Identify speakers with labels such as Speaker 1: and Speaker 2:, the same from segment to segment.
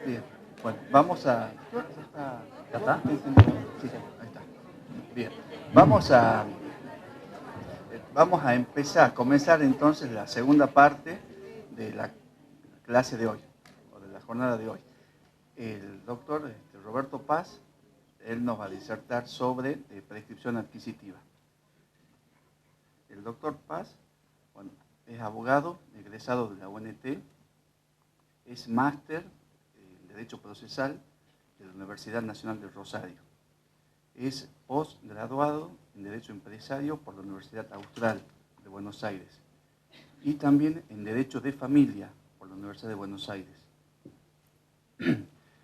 Speaker 1: Bien, bueno, vamos a...
Speaker 2: ¿Ya está?
Speaker 1: Sí, ahí está. Bien, vamos a comenzar entonces la segunda parte de la clase de hoy, o de la jornada de hoy. El doctor Roberto Paz, él nos va a disertar sobre prescripción adquisitiva. El doctor Paz, bueno, es abogado, egresado de la UNT, es máster en Derecho Procesal de la Universidad Nacional del Rosario. Es postgraduado en Derecho Empresario por la Universidad Austral de Buenos Aires y también en Derecho de Familia por la Universidad de Buenos Aires.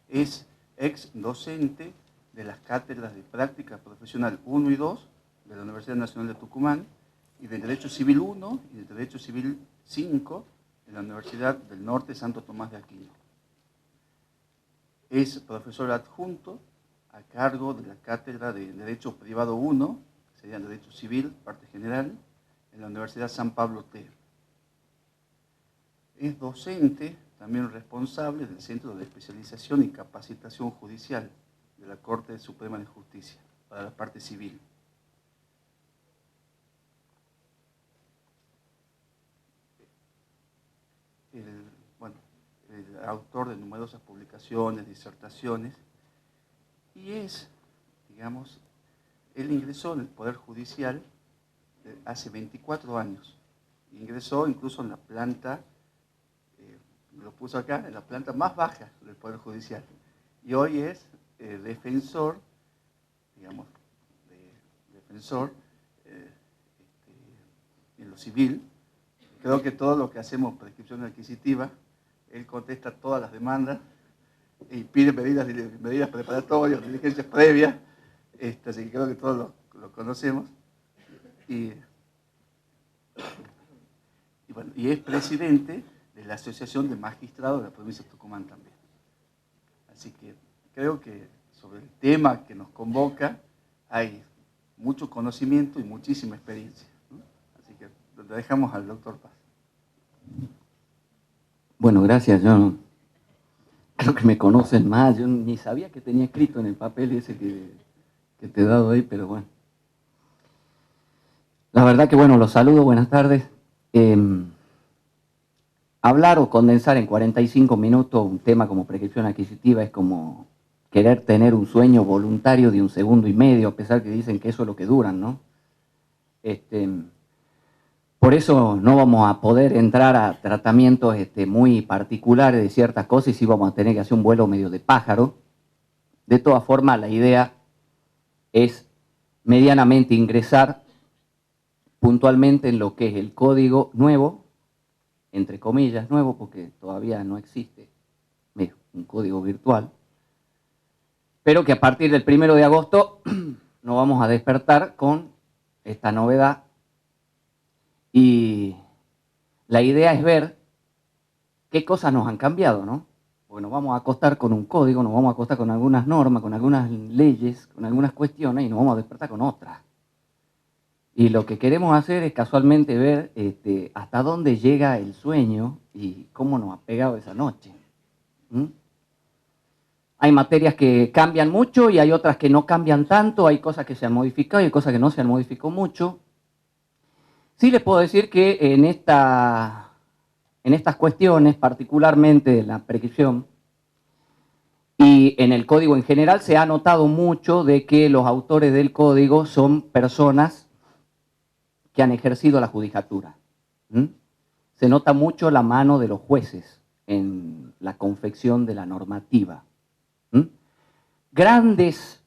Speaker 1: Es ex docente de las cátedras de Práctica Profesional 1 y 2 de la Universidad Nacional de Tucumán y de Derecho Civil 1 y de Derecho Civil 5 de la Universidad del Norte Santo Tomás de Aquino. Es profesor adjunto a cargo de la Cátedra de Derecho Privado 1, que sería Derecho Civil, parte general, en la Universidad San Pablo TER. Es docente, también responsable del Centro de Especialización y Capacitación Judicial de la Corte Suprema de Justicia para la parte civil. El autor de numerosas publicaciones, disertaciones, y es, digamos, él ingresó en el Poder Judicial hace 24 años. Ingresó incluso en la planta, lo puso acá, en la planta más baja del Poder Judicial. Y hoy es defensor, digamos, defensor en lo civil. Creo que todo lo que hacemos, prescripción adquisitiva, él contesta todas las demandas y pide medidas preparatorias, diligencias previas, así que creo que todos lo conocemos. Bueno, y es presidente de la Asociación de Magistrados de la provincia de Tucumán también. Así que creo que sobre el tema que nos convoca hay mucho conocimiento y muchísima experiencia, ¿no? Así que lo dejamos al doctor Paz.
Speaker 2: Bueno, gracias. Yo creo que me conocen más. Yo ni sabía que tenía escrito en el papel ese que te he dado ahí, pero bueno. La verdad que bueno, los saludo, buenas tardes. Hablar o condensar en 45 minutos un tema como prescripción adquisitiva es como querer tener un sueño voluntario de 1 segundo y medio, a pesar que dicen que eso es lo que duran, ¿no? Por eso no vamos a poder entrar a tratamientos muy particulares de ciertas cosas y sí vamos a tener que hacer un vuelo medio de pájaro. De todas formas, la idea es medianamente ingresar puntualmente en lo que es el código nuevo, entre comillas nuevo, porque todavía no existe un código virtual, pero que a partir del 1 de agosto nos vamos a despertar con esta novedad y la idea es ver qué cosas nos han cambiado, ¿no? Porque nos vamos a acostar con un código, nos vamos a acostar con algunas normas, con algunas leyes, con algunas cuestiones y nos vamos a despertar con otras. Y lo que queremos hacer es casualmente ver hasta dónde llega el sueño y cómo nos ha pegado esa noche. Hay materias que cambian mucho y hay otras que no cambian tanto, hay cosas que se han modificado y hay cosas que no se han modificado mucho. Sí les puedo decir que en estas cuestiones, particularmente en la prescripción y en el código en general, se ha notado mucho de que los autores del código son personas que han ejercido la judicatura. Se nota mucho la mano de los jueces en la confección de la normativa. Grandes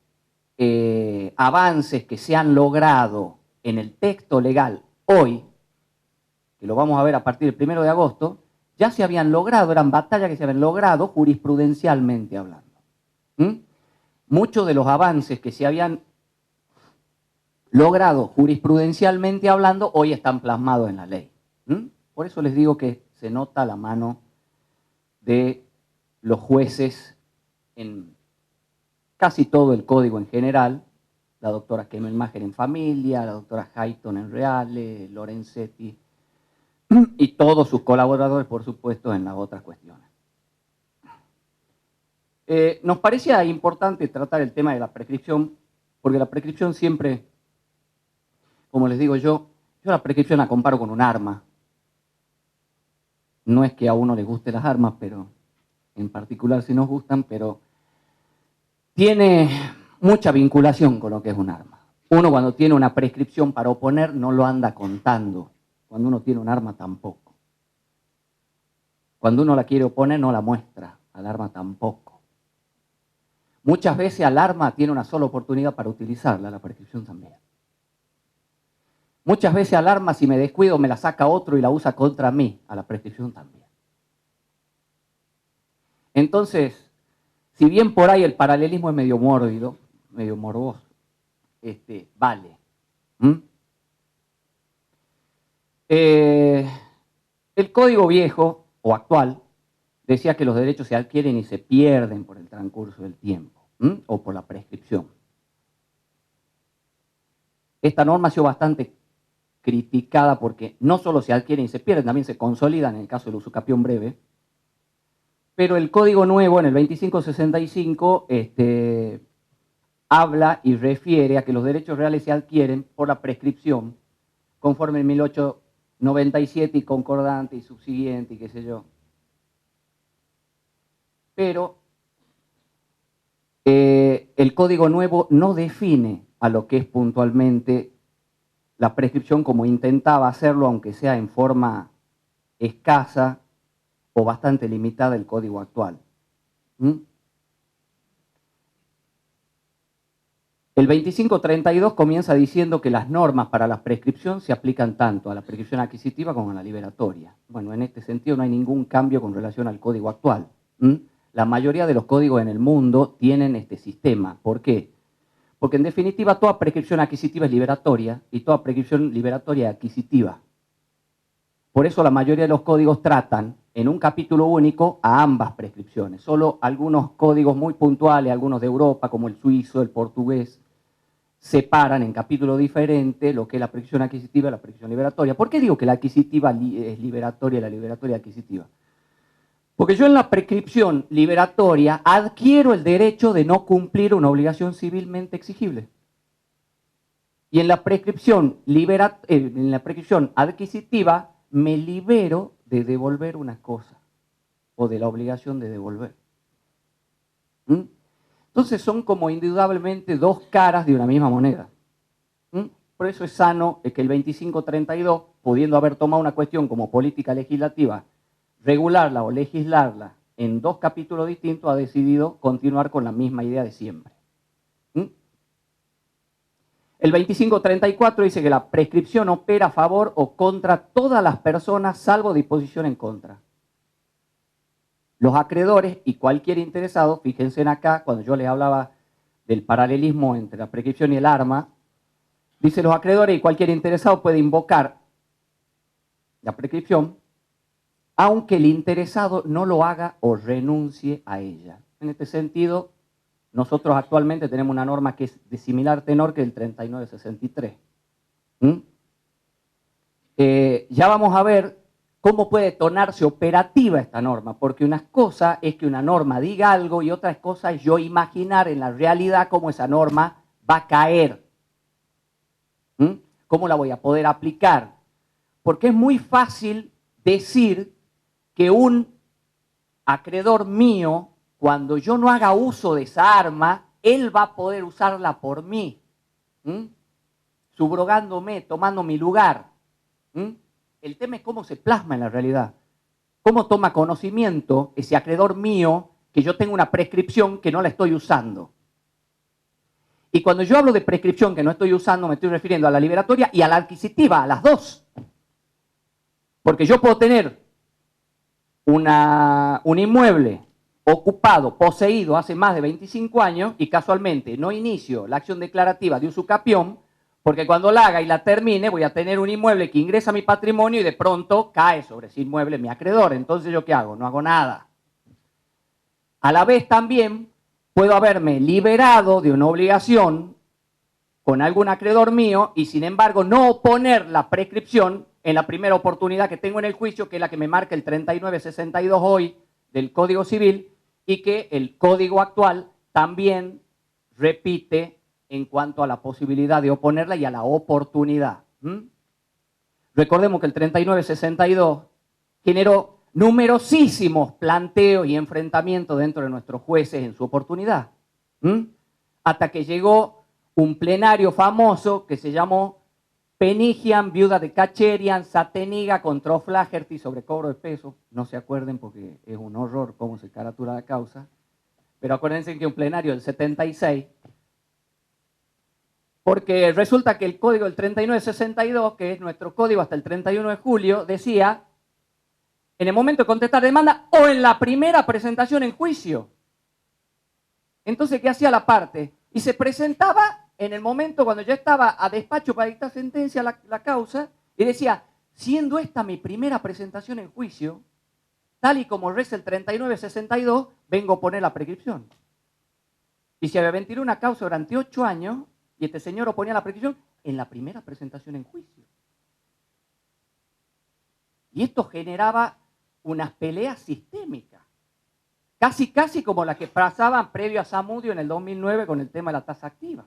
Speaker 2: avances que se han logrado en el texto legal hoy, que lo vamos a ver a partir del 1 de agosto, ya se habían logrado, eran batallas que se habían logrado jurisprudencialmente hablando. Muchos de los avances que se habían logrado jurisprudencialmente hablando, hoy están plasmados en la ley. Por eso les digo que se nota la mano de los jueces en casi todo el código en general, la doctora Kemmelmacher en familia, la doctora Hayton en reales, Lorenzetti y todos sus colaboradores, por supuesto, en las otras cuestiones. Nos parecía importante tratar el tema de la prescripción, porque la prescripción siempre, como les digo yo la prescripción la comparo con un arma. No es que a uno le gusten las armas, pero en particular sí nos gustan, pero tiene mucha vinculación con lo que es un arma. Uno cuando tiene una prescripción para oponer no lo anda contando. Cuando uno tiene un arma tampoco. Cuando uno la quiere oponer no la muestra, al arma tampoco. Muchas veces al arma tiene una sola oportunidad para utilizarla, la prescripción también. Muchas veces al arma, si me descuido, me la saca otro y la usa contra mí, a la prescripción también. Entonces, si bien por ahí el paralelismo es medio mórbido, medio morboso, vale. El código viejo o actual decía que los derechos se adquieren y se pierden por el transcurso del tiempo o por la prescripción. Esta norma ha sido bastante criticada porque no solo se adquieren y se pierden, también se consolidan en el caso del usucapión breve. Pero el Código Nuevo, en el 2565, habla y refiere a que los derechos reales se adquieren por la prescripción, conforme el 1897 y concordante y subsiguiente y qué sé yo. Pero el Código Nuevo no define a lo que es puntualmente la prescripción como intentaba hacerlo, aunque sea en forma escasa o bastante limitada el código actual. El 2532 comienza diciendo que las normas para la prescripción se aplican tanto a la prescripción adquisitiva como a la liberatoria. Bueno, en este sentido no hay ningún cambio con relación al código actual. La mayoría de los códigos en el mundo tienen este sistema. ¿Por qué? Porque en definitiva toda prescripción adquisitiva es liberatoria y toda prescripción liberatoria es adquisitiva. Por eso la mayoría de los códigos tratan en un capítulo único a ambas prescripciones. Solo algunos códigos muy puntuales, algunos de Europa, como el suizo, el portugués, separan en capítulos diferentes lo que es la prescripción adquisitiva y la prescripción liberatoria. ¿Por qué digo que la adquisitiva es liberatoria y la liberatoria es adquisitiva? Porque yo en la prescripción liberatoria adquiero el derecho de no cumplir una obligación civilmente exigible. Y en la prescripción adquisitiva me libero de devolver una cosa o de la obligación de devolver. Entonces son como indudablemente dos caras de una misma moneda. Por eso es sano que el 2532, pudiendo haber tomado una cuestión como política legislativa, regularla o legislarla en dos capítulos distintos, ha decidido continuar con la misma idea de siempre. El 2534 dice que la prescripción opera a favor o contra todas las personas salvo disposición en contra. Los acreedores y cualquier interesado, fíjense en acá, cuando yo les hablaba del paralelismo entre la prescripción y el arma, dice los acreedores y cualquier interesado puede invocar la prescripción aunque el interesado no lo haga o renuncie a ella. En este sentido, nosotros actualmente tenemos una norma que es de similar tenor que el 3963. Ya vamos a ver cómo puede tornarse operativa esta norma, porque una cosa es que una norma diga algo y otra cosa es yo imaginar en la realidad cómo esa norma va a caer. ¿Cómo la voy a poder aplicar? Porque es muy fácil decir que un acreedor mío, cuando yo no haga uso de esa arma, él va a poder usarla por mí, subrogándome, tomando mi lugar. El tema es cómo se plasma en la realidad. Cómo toma conocimiento ese acreedor mío que yo tengo una prescripción que no la estoy usando. Y cuando yo hablo de prescripción que no estoy usando, me estoy refiriendo a la liberatoria y a la adquisitiva, a las dos. Porque yo puedo tener un inmueble ocupado, poseído hace más de 25 años y casualmente no inicio la acción declarativa de usucapión porque cuando la haga y la termine voy a tener un inmueble que ingresa a mi patrimonio y de pronto cae sobre ese inmueble mi acreedor. Entonces, ¿yo qué hago? No hago nada. A la vez también puedo haberme liberado de una obligación con algún acreedor mío y sin embargo no oponer la prescripción en la primera oportunidad que tengo en el juicio, que es la que me marca el 3962 hoy del Código Civil, y que el código actual también repite en cuanto a la posibilidad de oponerla y a la oportunidad. Recordemos que el 3962 generó numerosísimos planteos y enfrentamientos dentro de nuestros jueces en su oportunidad. Hasta que llegó un plenario famoso que se llamó Penigian, viuda de Cacherian, Sateniga contra O'Flaherty sobre cobro de pesos. No se acuerden porque es un horror cómo se caratura la causa. Pero acuérdense que un plenario del 76, porque resulta que el código del 3962, que es nuestro código hasta el 31 de julio, decía, en el momento de contestar demanda o en la primera presentación en juicio. Entonces, ¿qué hacía la parte? Y se presentaba en el momento cuando ya estaba a despacho para dictar sentencia la causa, y decía, siendo esta mi primera presentación en juicio, tal y como reza el 3962, vengo a poner la prescripción. Y se había ventilado una causa durante 8 años, y este señor oponía la prescripción en la primera presentación en juicio. Y esto generaba unas peleas sistémicas, casi como las que pasaban previo a Zamudio en el 2009 con el tema de la tasa activa,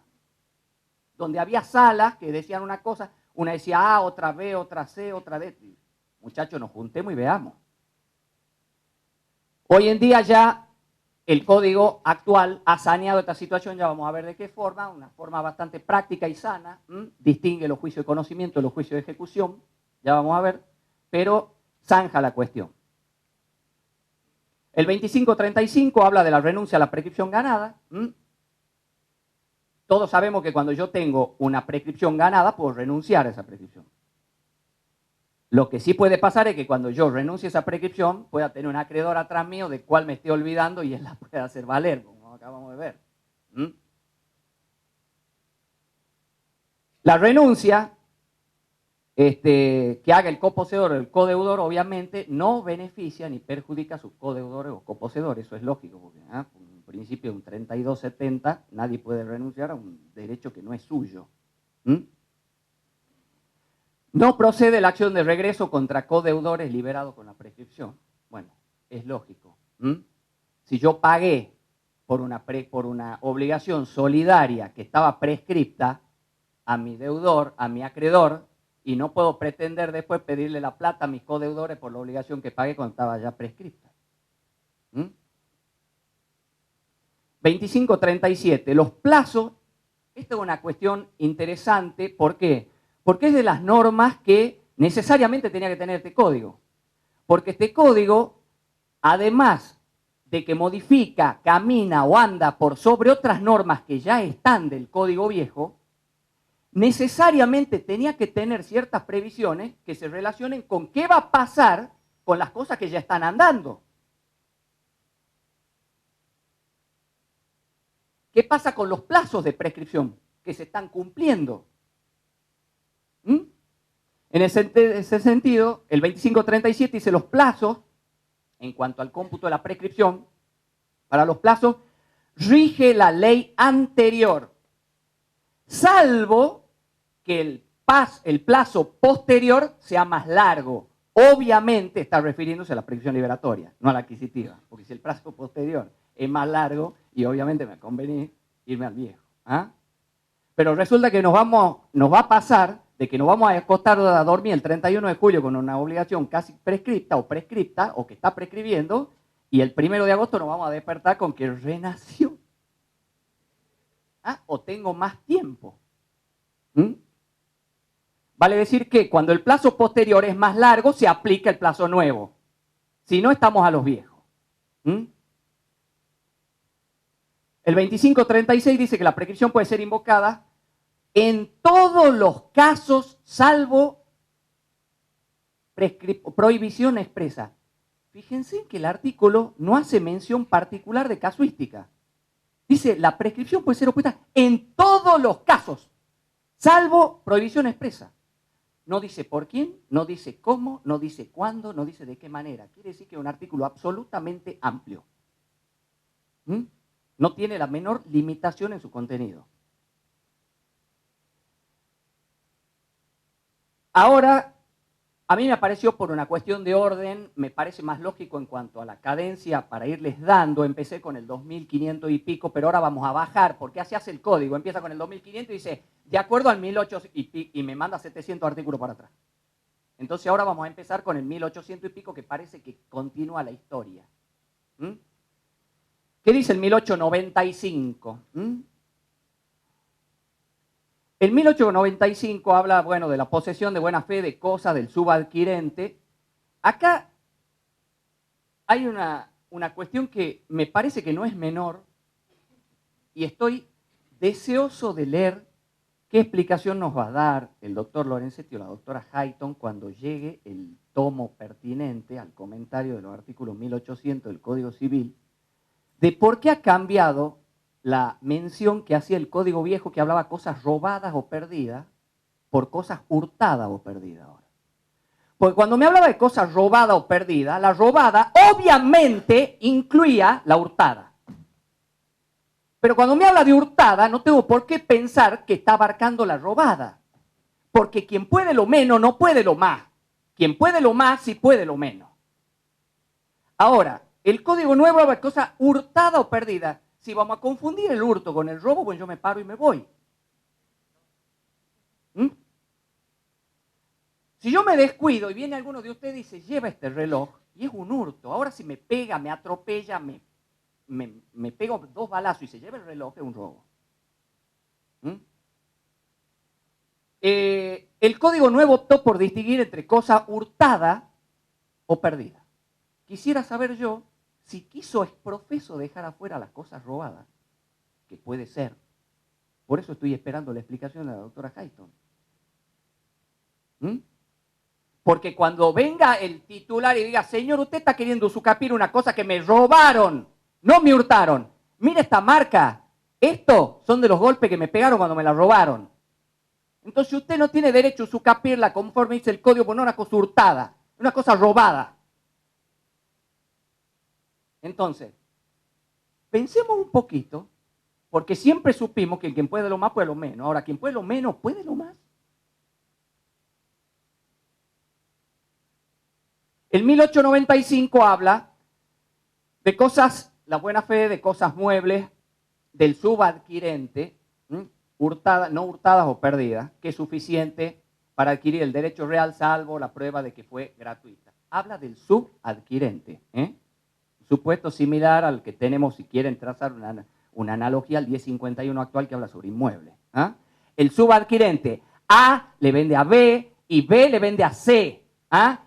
Speaker 2: donde había salas que decían una cosa, una decía A, otra B, otra C, otra D. Muchachos, nos juntemos y veamos. Hoy en día ya el código actual ha saneado esta situación, ya vamos a ver de qué forma, una forma bastante práctica y sana, distingue los juicios de conocimiento de los juicios de ejecución, ya vamos a ver, pero zanja la cuestión. El 2535 habla de la renuncia a la prescripción ganada. Todos sabemos que cuando yo tengo una prescripción ganada, puedo renunciar a esa prescripción. Lo que sí puede pasar es que cuando yo renuncie a esa prescripción, pueda tener un acreedor atrás mío del cual me esté olvidando y él la pueda hacer valer, como acabamos de ver. La renuncia que haga el coposeedor o el codeudor, obviamente, no beneficia ni perjudica a sus codeudores o coposeedores. Eso es lógico, porque en principio de un 3270 nadie puede renunciar a un derecho que no es suyo. No procede la acción de regreso contra codeudores liberados con la prescripción. Bueno, es lógico. Si yo pagué por una obligación solidaria que estaba prescripta a mi deudor, a mi acreedor, y no puedo pretender después pedirle la plata a mis codeudores por la obligación que pagué cuando estaba ya prescripta. 2537, los plazos. Esta es una cuestión interesante. ¿Por qué? Porque es de las normas que necesariamente tenía que tener este código. Porque este código, además de que modifica, camina o anda por sobre otras normas que ya están del código viejo, necesariamente tenía que tener ciertas previsiones que se relacionen con qué va a pasar con las cosas que ya están andando. ¿Qué pasa con los plazos de prescripción que se están cumpliendo? En ese sentido, el 2537 dice los plazos, en cuanto al cómputo de la prescripción, para los plazos, rige la ley anterior, salvo que el plazo posterior sea más largo. Obviamente está refiriéndose a la prescripción liberatoria, no a la adquisitiva, porque si el plazo posterior es más largo, y obviamente me conviene irme al viejo. Pero resulta que nos va a pasar de que nos vamos a acostar a dormir el 31 de julio con una obligación casi prescripta, o que está prescribiendo, y el 1 de agosto nos vamos a despertar con que renació. O tengo más tiempo. Vale decir que cuando el plazo posterior es más largo, se aplica el plazo nuevo. Si no, estamos a los viejos. El 2536 dice que la prescripción puede ser invocada en todos los casos, salvo prohibición expresa. Fíjense que el artículo no hace mención particular de casuística. Dice, la prescripción puede ser opuesta en todos los casos, salvo prohibición expresa. No dice por quién, no dice cómo, no dice cuándo, no dice de qué manera. Quiere decir que es un artículo absolutamente amplio. No tiene la menor limitación en su contenido. Ahora, A mí me pareció, por una cuestión de orden, me parece más lógico en cuanto a la cadencia para irles dando. Empecé con el 2500 y pico, pero ahora vamos a bajar, porque así hace el código. Empieza con el 2500 y dice, de acuerdo al 1800 y me manda 700 artículos para atrás. Entonces ahora vamos a empezar con el 1800 y pico, que parece que continúa la historia. ¿Qué dice el 1895? El 1895 habla, bueno, de la posesión de buena fe de cosas del subadquirente. Acá hay una cuestión que me parece que no es menor y estoy deseoso de leer qué explicación nos va a dar el doctor Lorenzetti o la doctora Hayton cuando llegue el tomo pertinente al comentario de los artículos 1800 del Código Civil, de por qué ha cambiado la mención que hacía el Código Viejo, que hablaba cosas robadas o perdidas, por cosas hurtadas o perdidas ahora. Porque cuando me hablaba de cosas robadas o perdidas, la robada obviamente incluía la hurtada. Pero cuando me habla de hurtada, no tengo por qué pensar que está abarcando la robada. Porque quien puede lo menos no puede lo más. Quien puede lo más sí puede lo menos. Ahora, el Código Nuevo habla de cosas hurtadas o perdidas. Si vamos a confundir el hurto con el robo, pues yo me paro y me voy. Si yo me descuido y viene alguno de ustedes y dice, lleva este reloj, y es un hurto, ahora si me pega, me atropella, me pego 2 balazos y se lleva el reloj, es un robo. El Código Nuevo optó por distinguir entre cosa hurtada o perdida. Quisiera saber yo si quiso exprofeso dejar afuera las cosas robadas, que puede ser. Por eso estoy esperando la explicación de la doctora Hayton. Porque cuando venga el titular y diga, señor, usted está queriendo usucapir una cosa que me robaron, no me hurtaron. Mire esta marca, estos son de los golpes que me pegaron cuando me la robaron. Entonces usted no tiene derecho a usucapirla conforme dice el código, por no una cosa hurtada, una cosa robada. Entonces, pensemos un poquito, porque siempre supimos que quien puede lo más puede lo menos. Ahora, quien puede lo menos puede lo más. El 1895 habla de cosas, la buena fe, de cosas muebles del subadquirente, hurtadas, no hurtadas o perdidas, que es suficiente para adquirir el derecho real salvo la prueba de que fue gratuita. Habla del subadquirente, supuesto similar al que tenemos, si quieren trazar una analogía, al 1051 actual que habla sobre inmuebles. El subadquirente A le vende a B y B le vende a C.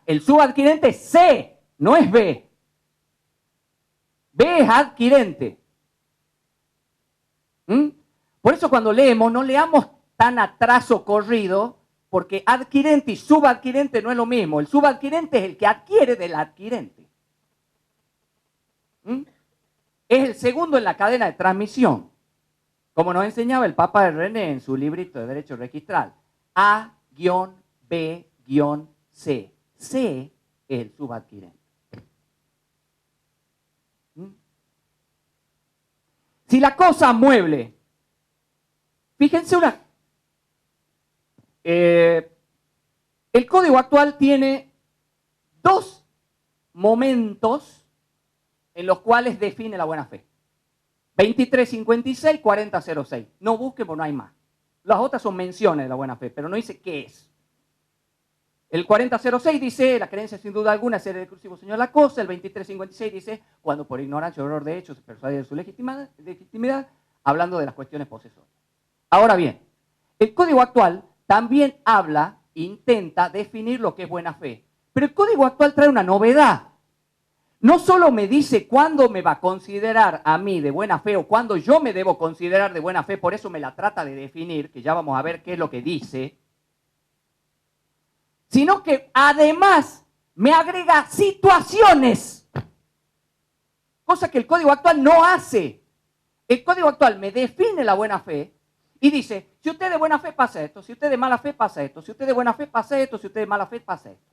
Speaker 2: El subadquirente es C, no es B. B es adquirente. Por eso cuando leemos, no leamos tan a trazo corrido, porque adquirente y subadquirente no es lo mismo. El subadquirente es el que adquiere del adquirente. Es el segundo en la cadena de transmisión. Como nos enseñaba el Papa de René en su librito de Derecho Registral. A-B-C. C es el subadquirente. Si la cosa mueble, fíjense el código actual tiene 2 momentos en los cuales define la buena fe. 2356, 4006. No busquen porque no hay más. Las otras son menciones de la buena fe, pero no dice qué es. El 4006 dice, la creencia sin duda alguna es ser el exclusivo señor de la cosa. El 2356 dice, cuando por ignorancia o error de hechos se persuade de su legitimidad, hablando de las cuestiones posesorias. Ahora bien, el código actual también habla, intenta definir lo que es buena fe. Pero el código actual trae una novedad. No solo me dice cuándo me va a considerar a mí de buena fe o cuándo yo me debo considerar de buena fe, por eso me la trata de definir, que ya vamos a ver qué es lo que dice, sino que además me agrega situaciones, cosa que el código actual no hace. El código actual me define la buena fe y dice, si usted de buena fe pasa esto, si usted de mala fe pasa esto, si usted de buena fe pasa esto, si usted de mala fe pasa esto.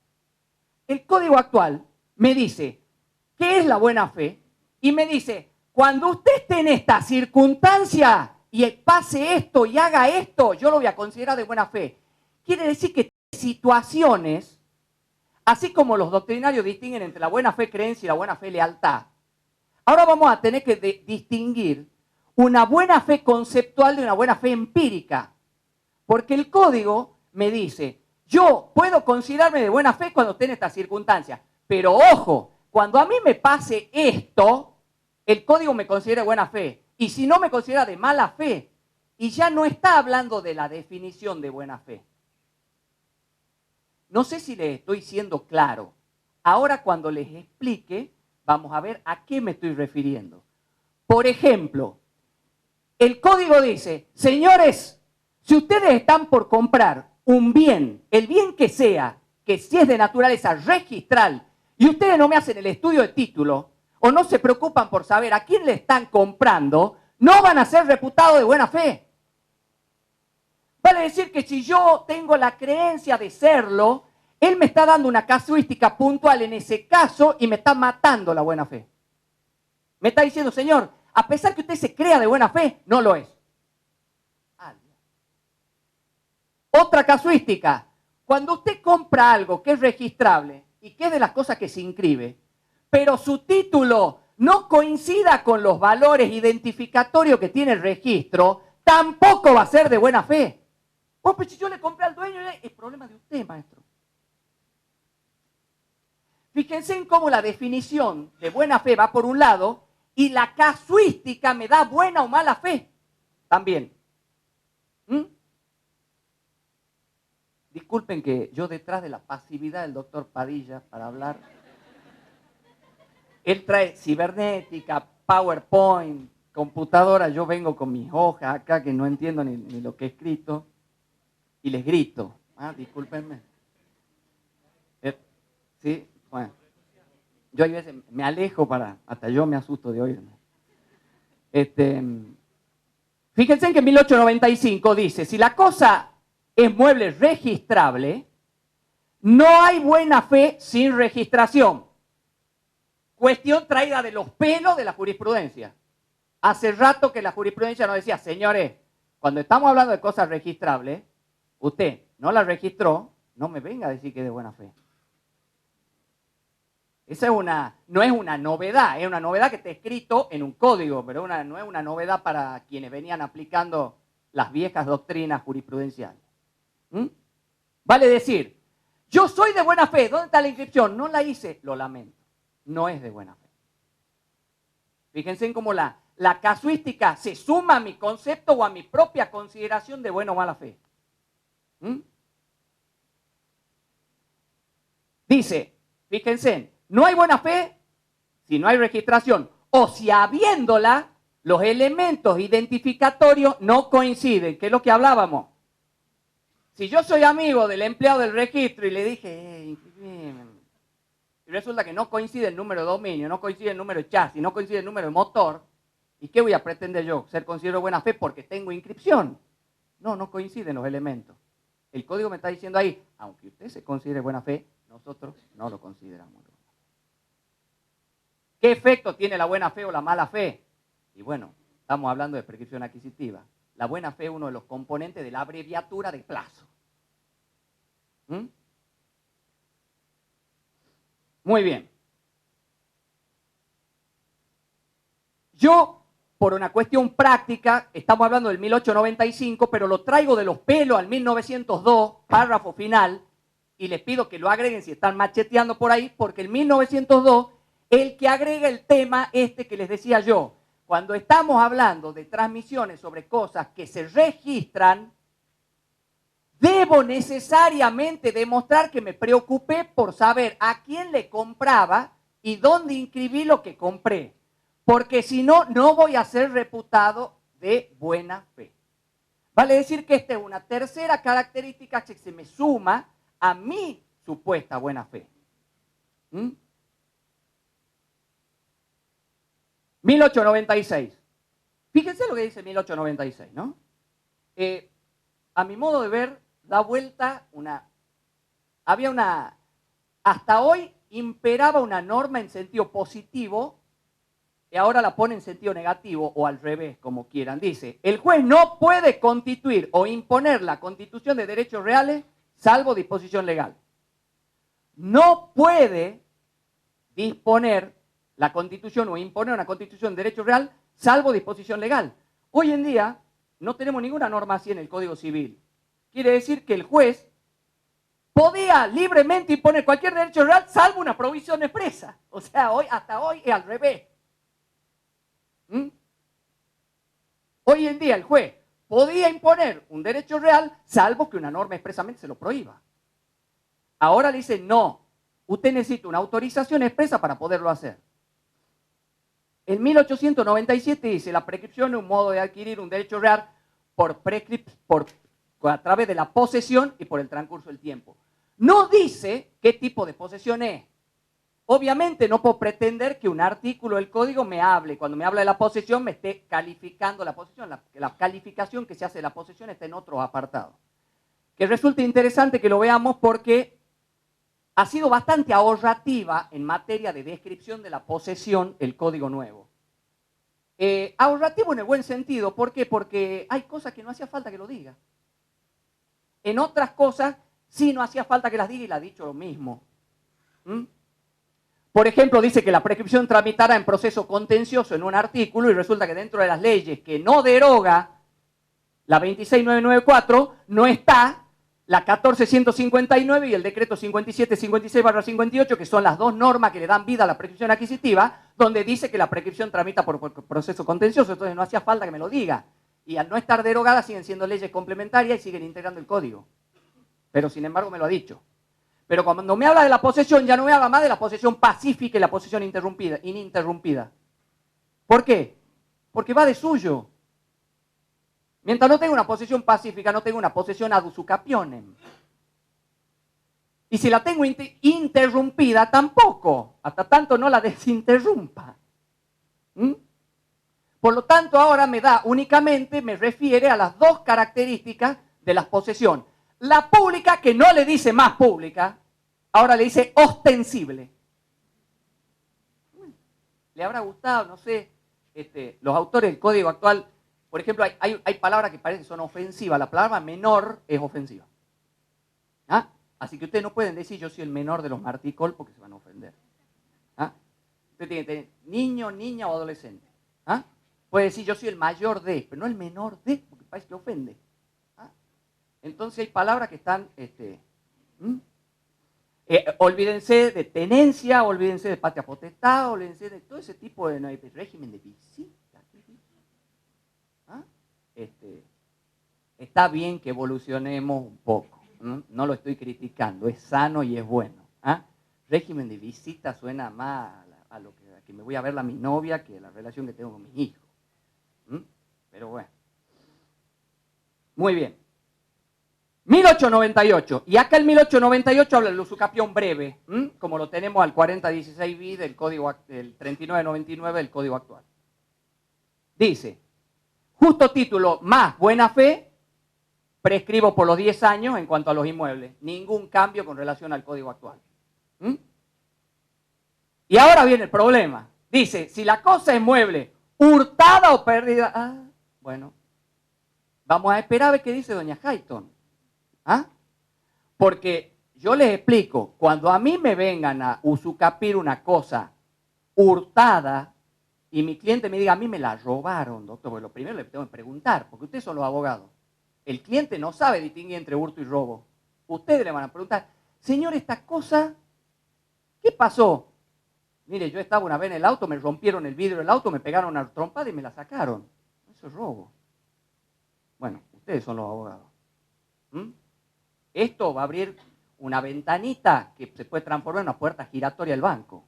Speaker 2: El código actual me dice, ¿qué es la buena fe? Y me dice, cuando usted esté en esta circunstancia y pase esto y haga esto, yo lo voy a considerar de buena fe. Quiere decir que situaciones así como los doctrinarios distinguen entre la buena fe creencia y la buena fe lealtad, ahora vamos a tener que distinguir una buena fe conceptual de una buena fe empírica. Porque el código me dice, yo puedo considerarme de buena fe cuando esté en estas circunstancias. Pero ojo, cuando a mí me pase esto, el código me considera de buena fe. Y si no, me considera de mala fe. Y ya no está hablando de la definición de buena fe. No sé si les estoy siendo claro. Ahora cuando les explique, vamos a ver a qué me estoy refiriendo. Por ejemplo, el código dice, señores, si ustedes están por comprar un bien, el bien que sea, que si es de naturaleza registral, y ustedes no me hacen el estudio de título, o no se preocupan por saber a quién le están comprando, no van a ser reputados de buena fe. Vale decir que si yo tengo la creencia de serlo, él me está dando una casuística puntual en ese caso y me está matando la buena fe. Me está diciendo, señor, a pesar que usted se crea de buena fe, no lo es. Otra casuística, cuando usted compra algo que es registrable y que es de las cosas que se inscribe, pero su título no coincida con los valores identificatorios que tiene el registro, tampoco va a ser de buena fe. Oh, pero si yo le compré al dueño, es problema de usted, maestro. Fíjense en cómo la definición de buena fe va por un lado y la casuística me da buena o mala fe también. Disculpen que yo detrás de la pasividad del doctor Padilla para hablar, él trae cibernética, PowerPoint, computadora, yo vengo con mis hojas acá que no entiendo ni lo que he escrito y les grito. Discúlpenme. Sí, bueno. Yo a veces me alejo hasta yo me asusto de oírme. Fíjense en que en 1895 dice, si la cosa es mueble registrable, no hay buena fe sin registración. Cuestión traída de los pelos de la jurisprudencia. Hace rato que la jurisprudencia nos decía, señores, cuando estamos hablando de cosas registrables, usted no la registró, no me venga a decir que es de buena fe. Esa no es una novedad, es una novedad que está escrito en un código, pero no es una novedad para quienes venían aplicando las viejas doctrinas jurisprudenciales. Vale decir, yo soy de buena fe, ¿dónde está la inscripción? No la hice, lo lamento, no es de buena fe. Fíjense en cómo la casuística se suma a mi concepto o a mi propia consideración de buena o mala fe. Dice, fíjense, no hay buena fe si no hay registración o si habiéndola los elementos identificatorios no coinciden, que es lo que hablábamos. Si yo soy amigo del empleado del registro y le dije, y resulta que no coincide el número de dominio, no coincide el número de chasis, no coincide el número de motor, ¿y qué voy a pretender yo? ¿Ser considerado buena fe porque tengo inscripción? No coinciden los elementos. El código me está diciendo ahí, aunque usted se considere buena fe, nosotros no lo consideramos. ¿Qué efecto tiene la buena fe o la mala fe? Y bueno, estamos hablando de prescripción adquisitiva. La buena fe es uno de los componentes de la abreviatura de plazo. Muy bien. Yo, por una cuestión práctica, estamos hablando del 1895, pero lo traigo de los pelos al 1902, párrafo final, y les pido que lo agreguen si están macheteando por ahí, porque el 1902, el que agrega el tema que les decía yo, cuando estamos hablando de transmisiones sobre cosas que se registran, debo necesariamente demostrar que me preocupé por saber a quién le compraba y dónde inscribí lo que compré. Porque si no, no voy a ser reputado de buena fe. Vale decir que esta es una tercera característica que se me suma a mi supuesta buena fe. 1896. Fíjense lo que dice 1896, ¿no? A mi modo de ver, da vuelta hasta hoy imperaba una norma en sentido positivo y ahora la pone en sentido negativo o al revés, como quieran. Dice, el juez no puede constituir o imponer la constitución de derechos reales salvo disposición legal. no puede disponer la Constitución o imponer una Constitución de derecho real salvo disposición legal. Hoy en día no tenemos ninguna norma así en el Código Civil. Quiere decir que el juez podía libremente imponer cualquier derecho real salvo una provisión expresa. O sea, hasta hoy es al revés. Hoy en día el juez podía imponer un derecho real salvo que una norma expresamente se lo prohíba. Ahora le dice, no, usted necesita una autorización expresa para poderlo hacer. En 1897 dice, la prescripción es un modo de adquirir un derecho real a través de la posesión y por el transcurso del tiempo. No dice qué tipo de posesión es. Obviamente no puedo pretender que un artículo del código me hable, cuando me habla de la posesión me esté calificando la posesión. La calificación que se hace de la posesión está en otros apartados. Que resulta interesante que lo veamos porque ha sido bastante ahorrativa en materia de descripción de la posesión el código nuevo. Ahorrativo en el buen sentido, ¿por qué? Porque hay cosas que no hacía falta que lo diga. En otras cosas sí no hacía falta que las diga y la ha dicho lo mismo. Por ejemplo, dice que la prescripción tramitará en proceso contencioso en un artículo y resulta que dentro de las leyes que no deroga la 26994 no está la 14159 y el decreto 5756/58, que son las dos normas que le dan vida a la prescripción adquisitiva, donde dice que la prescripción tramita por proceso contencioso, entonces no hacía falta que me lo diga. Y al no estar derogada siguen siendo leyes complementarias y siguen integrando el código. Pero sin embargo me lo ha dicho. Pero cuando me habla de la posesión, ya no me habla más de la posesión pacífica y la posesión ininterrumpida. ¿Por qué? Porque va de suyo. Mientras no tenga una posesión pacífica, no tengo una posesión ad usucapionem. Y si la tengo interrumpida, tampoco. Hasta tanto no la desinterrumpa. Por lo tanto, ahora me refiere a las dos características de la posesión. La pública, que no le dice más pública, ahora le dice ostensible. ¿Le habrá gustado? No sé, los autores del código actual, por ejemplo, hay palabras que parecen que son ofensivas. La palabra menor es ofensiva. ¿Ah? Así que ustedes no pueden decir yo soy el menor de los marticol porque se van a ofender. ¿Ah? Usted tiene que tener niño, niña o adolescente. ¿Ah? Puede decir yo soy el mayor de, pero no el menor de, porque parece que ofende. ¿Ah? Entonces hay palabras que están... olvídense de tenencia, olvídense de patria potestad, olvídense de todo ese tipo de régimen de visita. ¿Ah? Está bien que evolucionemos un poco, no lo estoy criticando, es sano y es bueno. ¿Ah? Régimen de visita suena más a lo que me voy a ver a mi novia que a la relación que tengo con mis hijos. Pero bueno. Muy bien. 1898. Y acá el 1898 habla del usucapión breve, como lo tenemos al 4016 bis del código del 3999 del código actual. Dice, justo título más buena fe, prescribo por los 10 años en cuanto a los inmuebles. Ningún cambio con relación al código actual. Y ahora viene el problema. Dice, si la cosa es mueble, hurtada o perdida. Bueno, vamos a esperar a ver qué dice doña Hayton. ¿Ah? Porque yo les explico, cuando a mí me vengan a usucapir una cosa hurtada y mi cliente me diga, a mí me la robaron, doctor, pues lo primero le tengo que preguntar, porque ustedes son los abogados. El cliente no sabe distinguir entre hurto y robo. Ustedes le van a preguntar, señor, esta cosa, ¿qué pasó? Mire, yo estaba una vez en el auto, me rompieron el vidrio del auto, me pegaron una trompada y me la sacaron. Eso es robo. Bueno, ustedes son los abogados. Esto va a abrir una ventanita que se puede transformar en una puerta giratoria del banco.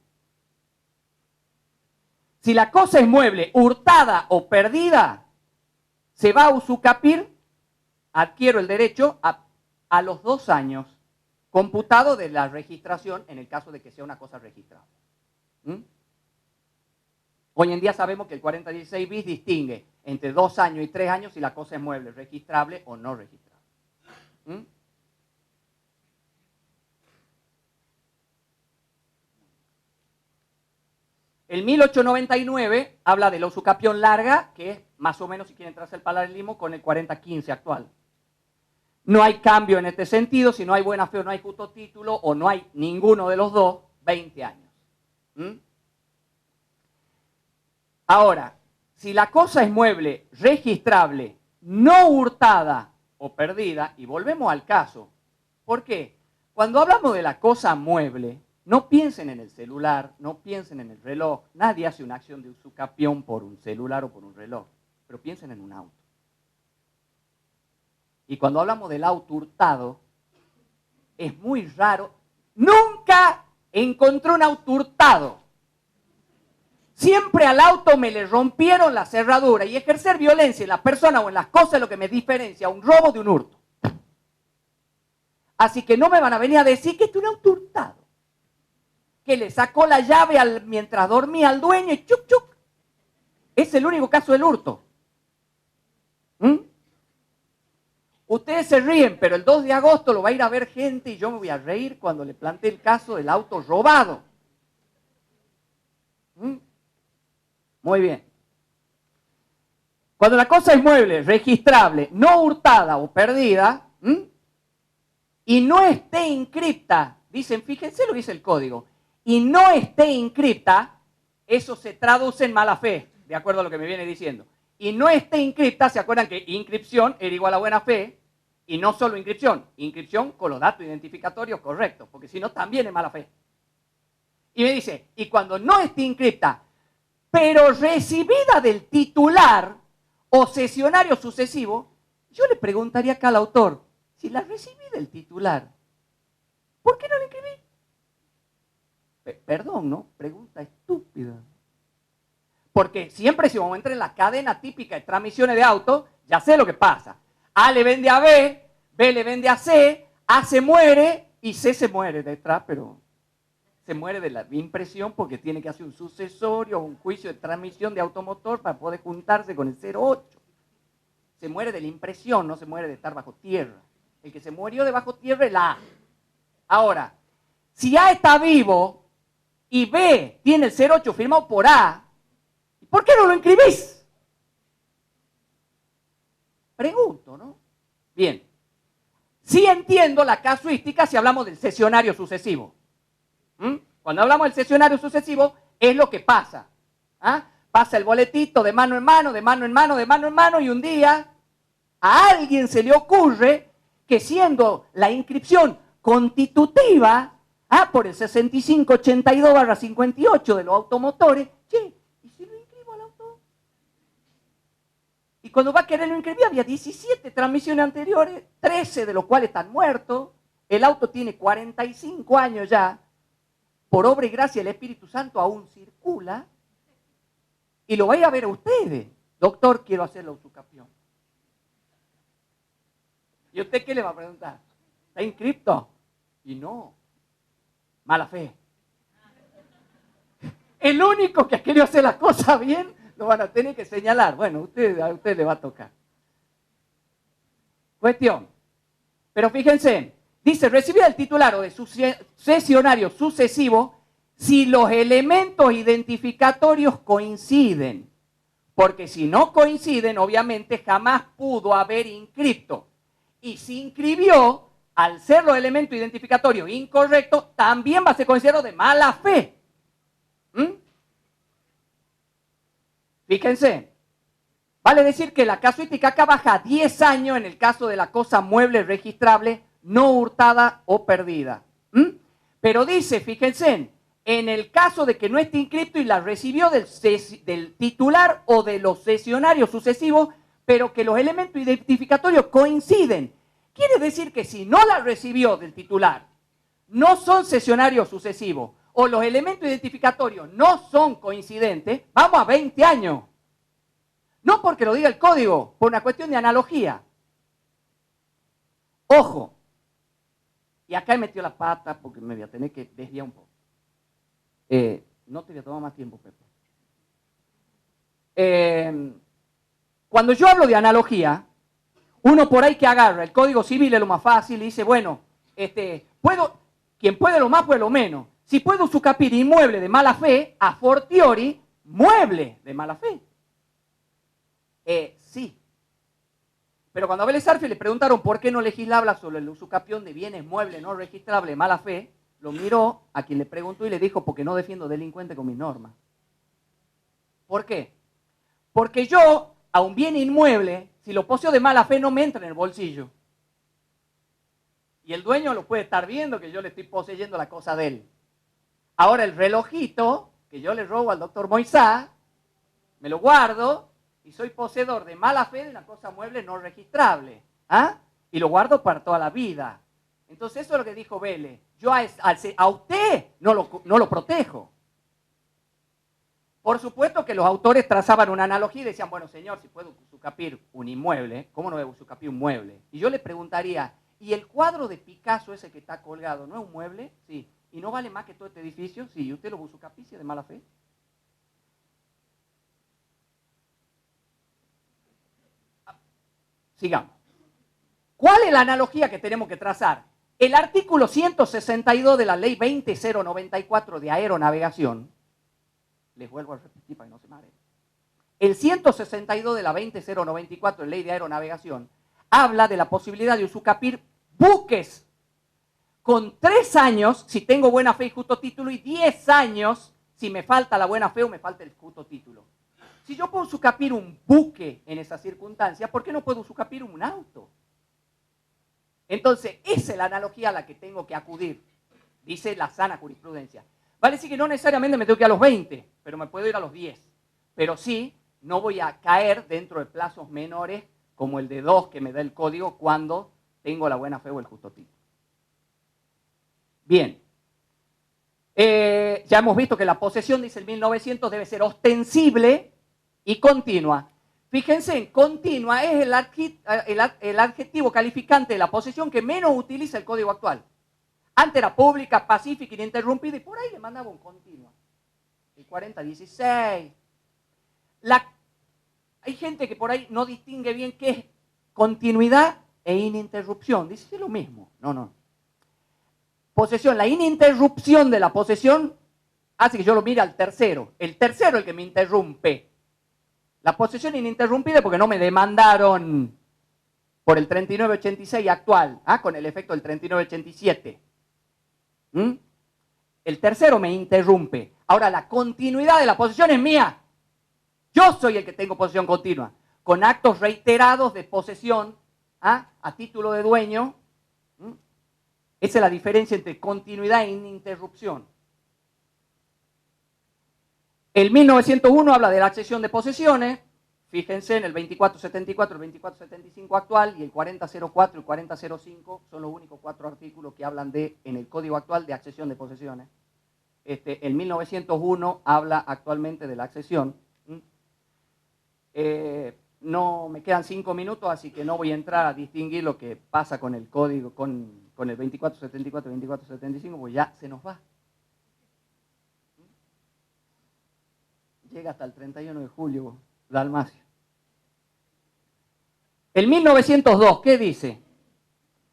Speaker 2: Si la cosa es mueble, hurtada o perdida, se va a usucapir, adquiero el derecho a los 2 años, computado de la registración en el caso de que sea una cosa registrada. Hoy en día sabemos que el 4016 bis distingue entre 2 años y 3 años si la cosa es mueble, registrable o no registrable. El 1899 habla de la usucapión larga, que es más o menos, si quieren trazar el paralelismo, con el 4015 actual. no hay cambio en este sentido. Si no hay buena fe o no hay justo título o no hay ninguno de los dos, 20 años. ¿Mm? Ahora, si la cosa es mueble, registrable, no hurtada o perdida, y volvemos al caso, ¿por qué? Cuando hablamos de la cosa mueble, no piensen en el celular, no piensen en el reloj. Nadie hace una acción de usucapión por un celular o por un reloj, pero piensen en un auto. Y cuando hablamos del auto hurtado, es muy raro. Nunca encontré un auto hurtado. Siempre al auto me le rompieron la cerradura, y ejercer violencia en las personas o en las cosas es lo que me diferencia un robo de un hurto. Así que no me van a venir a decir que esto es un auto hurtado, que le sacó la llave mientras dormía al dueño y chuc chuc. Es el único caso del hurto. ¿Mm? Ustedes se ríen, pero el 2 de agosto lo va a ir a ver gente y yo me voy a reír cuando le plantee el caso del auto robado. ¿Mm? Muy bien. Cuando la cosa es mueble, registrable, no hurtada o perdida, y no esté encripta, dicen, fíjense lo que dice el código, y no esté encripta, eso se traduce en mala fe, de acuerdo a lo que me viene diciendo. Y no esté encripta, ¿se acuerdan que inscripción era igual a buena fe? Y no solo inscripción con los datos identificatorios correctos, porque si no también es mala fe. Y me dice, y cuando no esté encripta, pero recibida del titular o cesionario sucesivo, yo le preguntaría acá al autor, si la recibí del titular, ¿por qué no la inscribí? Perdón, ¿no? Pregunta estúpida. Porque siempre si vamos a entrar en la cadena típica de transmisiones de auto, ya sé lo que pasa. A le vende a B, B le vende a C, A se muere y C se muere detrás, pero se muere de la impresión porque tiene que hacer un sucesorio o un juicio de transmisión de automotor para poder juntarse con el 08. Se muere de la impresión, no se muere de estar bajo tierra. El que se murió de bajo tierra es la A. Ahora, si A está vivo y B tiene el 08 firmado por A, ¿por qué no lo inscribís? Pregunto, ¿no? Bien. Sí entiendo la casuística si hablamos del cesionario sucesivo. Cuando hablamos del cesionario sucesivo, es lo que pasa. Pasa el boletito de mano en mano, de mano en mano, de mano en mano, y un día a alguien se le ocurre que siendo la inscripción constitutiva, por el 6582/58 de los automotores, che, ¿y si lo inscribo al auto? Y cuando va a quererlo inscribir había 17 transmisiones anteriores, 13 de los cuales están muertos, el auto tiene 45 años ya, por obra y gracia del Espíritu Santo aún circula, y lo vais a ver a ustedes. Doctor, quiero hacerlo usucapión. ¿Y usted qué le va a preguntar? ¿Está inscripto? Y no. Mala fe. El único que ha querido hacer las cosas bien, lo van a tener que señalar. Bueno, a usted le va a tocar. Cuestión. Pero fíjense, dice, recibir el titular o de cesionario sucesivo si los elementos identificatorios coinciden. Porque si no coinciden, obviamente jamás pudo haber inscripto. Y si inscribió, al ser los elementos identificatorios incorrectos, también va a ser considerado de mala fe. Fíjense, vale decir que la casuística acá baja 10 años en el caso de la cosa mueble registrable, no hurtada o perdida. Pero dice, fíjense, en el caso de que no esté inscripto y la recibió del titular o de los cesionarios sucesivos, pero que los elementos identificatorios coinciden. Quiere decir que si no la recibió del titular, no son cesionarios sucesivos, o los elementos identificatorios no son coincidentes, vamos a 20 años. No porque lo diga el código, por una cuestión de analogía. Ojo, y acá he metido la pata porque me voy a tener que desviar un poco. No te voy a tomar más tiempo, Pepe. Cuando yo hablo de analogía, uno por ahí que agarra el Código Civil es lo más fácil y dice, bueno, quien puede lo más puede lo menos. Si puedo usucapir inmueble de mala fe, a fortiori, mueble de mala fe. Sí. Pero cuando a Vélez Sarsfield le preguntaron por qué no legislaba sobre el usucapión de bienes muebles no registrables de mala fe, lo miró a quien le preguntó y le dijo, porque no defiendo delincuentes con mis normas. ¿Por qué? Porque yo, a un bien inmueble, si lo poseo de mala fe, no me entra en el bolsillo. Y el dueño lo puede estar viendo que yo le estoy poseyendo la cosa de él. Ahora el relojito que yo le robo al doctor Moisá, me lo guardo y soy poseedor de mala fe de una cosa mueble no registrable. ¿Ah? Y lo guardo para toda la vida. Entonces eso es lo que dijo Vélez. Yo a usted no lo protejo. Por supuesto que los autores trazaban una analogía y decían, bueno, señor, si puedo usucapir un inmueble, ¿cómo no voy a usucapir un mueble? Y yo le preguntaría, ¿y el cuadro de Picasso ese que está colgado, no es un mueble? Sí. ¿Y no vale más que todo este edificio? Sí. ¿Y usted lo usucapicia de mala fe? Sigamos. ¿Cuál es la analogía que tenemos que trazar? El artículo 162 de la ley 20094 de aeronavegación, les vuelvo a repetir para que no se mareen. El 162 de la 20094 de ley de aeronavegación habla de la posibilidad de usucapir buques con 3 años si tengo buena fe y justo título y 10 años si me falta la buena fe o me falta el justo título. Si yo puedo usucapir un buque en esa circunstancia, ¿por qué no puedo usucapir un auto? Entonces, esa es la analogía a la que tengo que acudir, dice la sana jurisprudencia. Vale decir que no necesariamente me tengo que ir a los 20, pero me puedo ir a los 10. Pero sí, no voy a caer dentro de plazos menores como el de 2 que me da el código cuando tengo la buena fe o el justo título. Bien. Ya hemos visto que la posesión, dice el 1900, debe ser ostensible y continua. Fíjense, en continua es el adjetivo calificante de la posesión que menos utiliza el código actual. Antes era pública, pacífica, ininterrumpida y por ahí le mandaba un continua. El 4016. Hay gente que por ahí no distingue bien qué es continuidad e ininterrupción. Dice lo mismo. No. Posesión, la ininterrupción de la posesión hace que yo lo mire al tercero. El tercero es el que me interrumpe. La posesión ininterrumpida porque no me demandaron por el 3986 actual, con el efecto del 3987. El tercero me interrumpe. Ahora, la continuidad de la posesión es mía. Yo soy el que tengo posesión continua, con actos reiterados de posesión a título de dueño. Esa es la diferencia entre continuidad e ininterrupción. El 1901 habla de la accesión de posesiones. Fíjense en el 2474, el 2475 actual y el 4004 y el 4005 son los únicos 4 artículos que hablan en el código actual de accesión de posesiones. El 1901 habla actualmente de la accesión. No me quedan 5 minutos, así que no voy a entrar a distinguir lo que pasa con el código, con el 2474 y 2475, pues ya se nos va. Llega hasta el 31 de julio, Dalmacio. El 1902, ¿qué dice?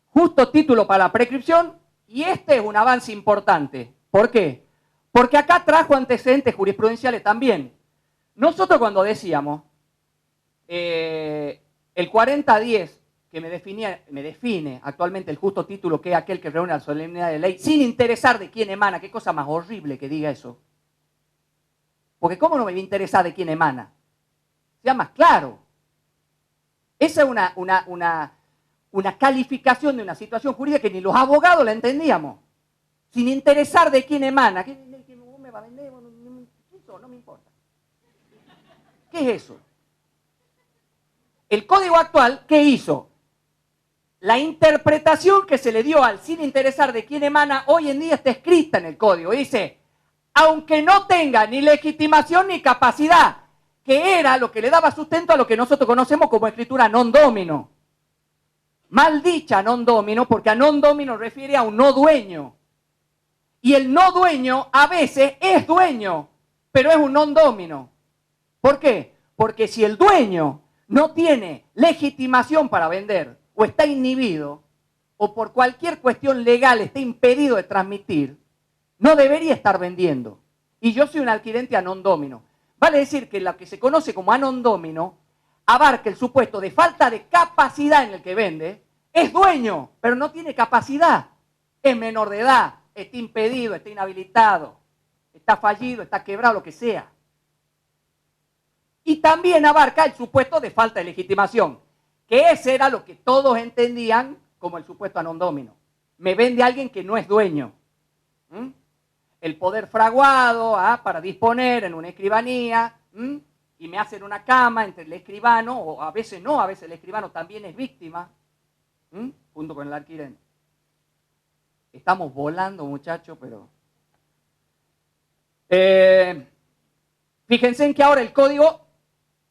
Speaker 2: Justo título para la prescripción, y este es un avance importante. ¿Por qué? Porque acá trajo antecedentes jurisprudenciales también. Nosotros cuando decíamos el 4010, que me define actualmente el justo título, que es aquel que reúne la solemnidad de ley, sin interesar de quién emana, qué cosa más horrible que diga eso. Porque ¿cómo no me va a interesar de quién emana? Sea más claro. Esa es una calificación de una situación jurídica que ni los abogados la entendíamos. Sin interesar de quién emana. ¿Qué me va a vender? No me importa. ¿Qué es eso? El código actual, ¿qué hizo? La interpretación que se le dio al sin interesar de quién emana, hoy en día está escrita en el código. Dice, aunque no tenga ni legitimación ni capacidad, que era lo que le daba sustento a lo que nosotros conocemos como escritura non domino. Mal dicha non domino, porque a non domino refiere a un no dueño. Y el no dueño a veces es dueño, pero es un non domino. ¿Por qué? Porque si el dueño no tiene legitimación para vender, o está inhibido, o por cualquier cuestión legal está impedido de transmitir, no debería estar vendiendo. Y yo soy un adquirente a non domino. Vale decir que lo que se conoce como a non domino abarca el supuesto de falta de capacidad en el que vende, es dueño, pero no tiene capacidad. Es menor de edad, está impedido, está inhabilitado, está fallido, está quebrado, lo que sea. Y también abarca el supuesto de falta de legitimación, que ese era lo que todos entendían como el supuesto a non domino. Me vende alguien que no es dueño. El poder fraguado para disponer en una escribanía, y me hacen una cama entre el escribano, o a veces no, a veces el escribano también es víctima, junto con el adquirente. Estamos volando, muchachos, pero... fíjense en que ahora el código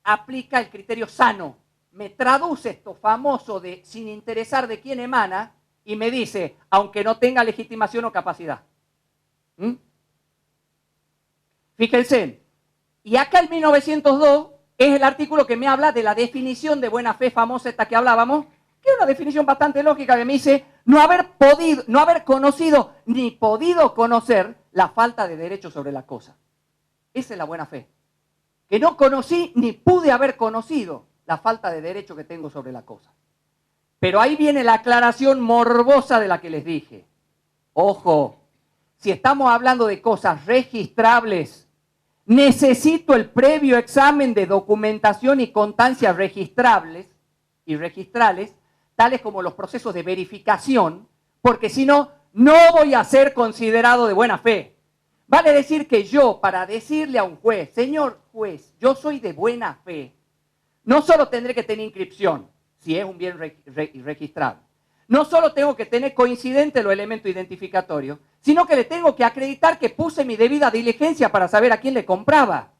Speaker 2: aplica el criterio sano. Me traduce esto famoso de sin interesar de quién emana y me dice, aunque no tenga legitimación o capacidad. Fíjense, y acá el 1902 es el artículo que me habla de la definición de buena fe famosa esta que hablábamos, que es una definición bastante lógica que me dice no haber conocido ni podido conocer la falta de derecho sobre la cosa. Esa es la buena fe. Que no conocí ni pude haber conocido la falta de derecho que tengo sobre la cosa. Pero ahí viene la aclaración morbosa de la que les dije. Ojo, si estamos hablando de cosas registrables, necesito el previo examen de documentación y constancias registrables y registrales, tales como los procesos de verificación, porque si no, no voy a ser considerado de buena fe. Vale decir que yo, para decirle a un juez, señor juez, yo soy de buena fe, no solo tendré que tener inscripción, si es un bien registrado, no solo tengo que tener coincidentes los elementos identificatorios, sino que le tengo que acreditar que puse mi debida diligencia para saber a quién le compraba.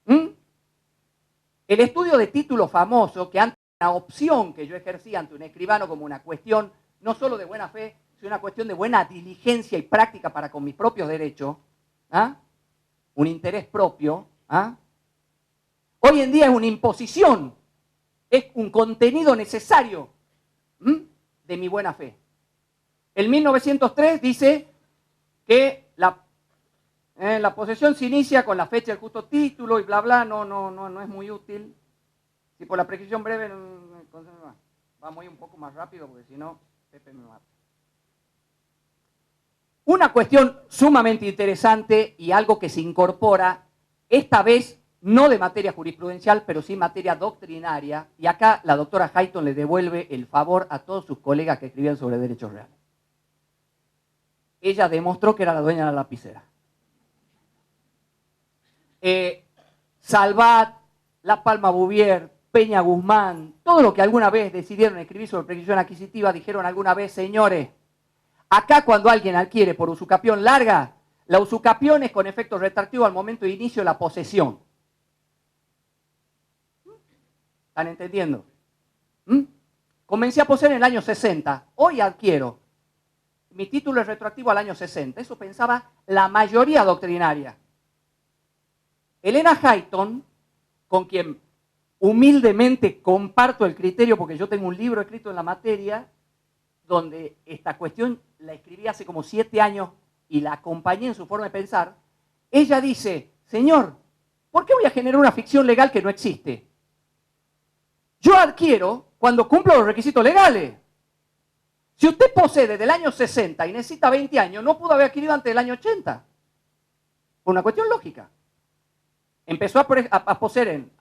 Speaker 2: El estudio de título famoso, que antes era una opción que yo ejercía ante un escribano como una cuestión no solo de buena fe, sino una cuestión de buena diligencia y práctica para con mis propios derechos, un interés propio, hoy en día es una imposición, es un contenido necesario de mi buena fe. El 1903 dice que la posesión se inicia con la fecha del justo título y bla bla, no es muy útil. Si por la prescripción breve, vamos a ir un poco más rápido porque si no, Pepe me mata. Una cuestión sumamente interesante y algo que se incorpora, esta vez no de materia jurisprudencial, pero sí materia doctrinaria, y acá la doctora Hayton le devuelve el favor a todos sus colegas que escribían sobre derechos reales. Ella demostró que era la dueña de la lapicera. Salvat, La Palma Bouvier, Peña Guzmán, todo lo que alguna vez decidieron escribir sobre prescripción adquisitiva, dijeron alguna vez, señores, acá cuando alguien adquiere por usucapión larga, la usucapión es con efecto retroactivo al momento de inicio de la posesión. ¿Están entendiendo? Comencé a poseer en el año 60, hoy adquiero. Mi título es retroactivo al año 60. Eso pensaba la mayoría doctrinaria. Elena Hayton, con quien humildemente comparto el criterio, porque yo tengo un libro escrito en la materia, donde esta cuestión la escribí hace como 7 años y la acompañé en su forma de pensar, ella dice, señor, ¿por qué voy a generar una ficción legal que no existe? Yo adquiero cuando cumplo los requisitos legales. Si usted posee desde el año 60 y necesita 20 años, no pudo haber adquirido antes del año 80. Por una cuestión lógica. Empezó a poseer en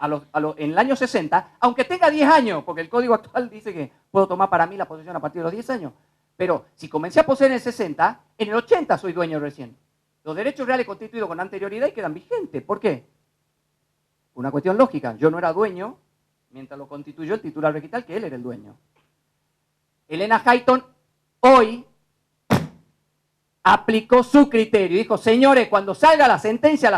Speaker 2: el año 60, aunque tenga 10 años, porque el código actual dice que puedo tomar para mí la posesión a partir de los 10 años. Pero si comencé a poseer en el 60, en el 80 soy dueño recién. Los derechos reales constituidos con anterioridad y quedan vigentes. ¿Por qué? Por una cuestión lógica. Yo no era dueño mientras lo constituyó el titular registral, que él era el dueño. Elena Hayton hoy aplicó su criterio. Dijo, señores, cuando salga la sentencia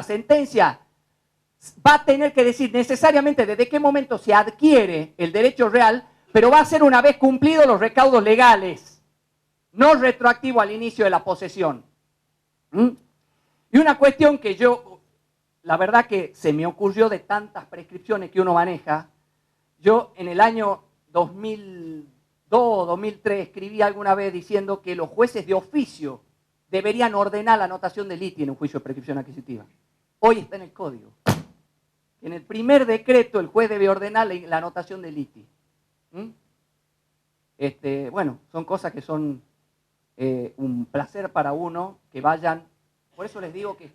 Speaker 2: va a tener que decir necesariamente desde qué momento se adquiere el derecho real, pero va a ser una vez cumplidos los recaudos legales, no retroactivo al inicio de la posesión. Y una cuestión que yo, la verdad que se me ocurrió de tantas prescripciones que uno maneja, yo en el año 2002 o 2003 escribí alguna vez diciendo que los jueces de oficio deberían ordenar la anotación de litis en un juicio de prescripción adquisitiva. Hoy está en el código. que en el primer decreto el juez debe ordenar la anotación del ITI. Bueno, son cosas que son un placer para uno, que vayan. Por eso les digo que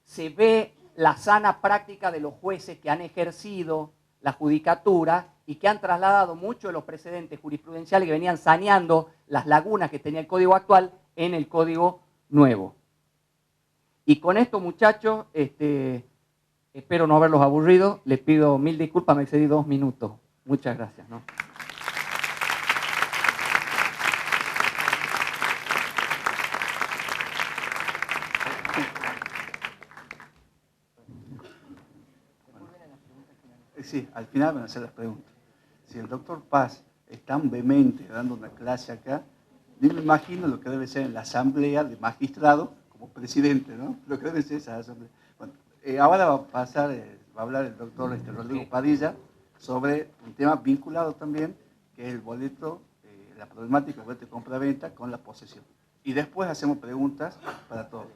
Speaker 2: se ve la sana práctica de los jueces que han ejercido la judicatura y que han trasladado muchos de los precedentes jurisprudenciales que venían saneando las lagunas que tenía el código actual en el código nuevo. Y con esto, muchachos, espero no haberlos aburrido. Les pido 1000 disculpas, me excedí 2 minutos. Muchas gracias, ¿no?
Speaker 1: Sí, al final van a hacer las preguntas. Si el doctor Paz es tan vehemente dando una clase acá, yo me imagino lo que debe ser en la asamblea de magistrados como presidente, ¿no? Lo que debe ser esa asamblea. Bueno, ahora va a pasar, va a hablar el doctor Rodrigo Padilla sobre un tema vinculado también, que es el boleto, la problemática del boleto de compra-venta con la posesión. Y después hacemos preguntas para todos.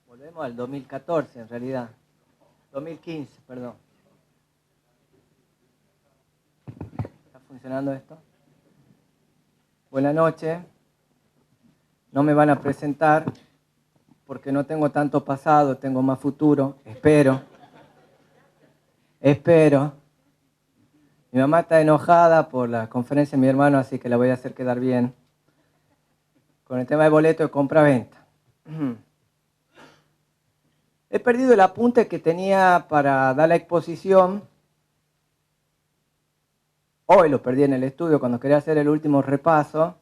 Speaker 3: Volvemos al 2014 en realidad. 2015, perdón. ¿Está funcionando esto? Buenas noches. No me van a presentar porque no tengo tanto pasado, tengo más futuro. Espero. Mi mamá está enojada por la conferencia de mi hermano, así que la voy a hacer quedar bien. Con el tema de boleto de compra-venta. He perdido el apunte que tenía para dar la exposición. Hoy lo perdí en el estudio cuando quería hacer el último repaso.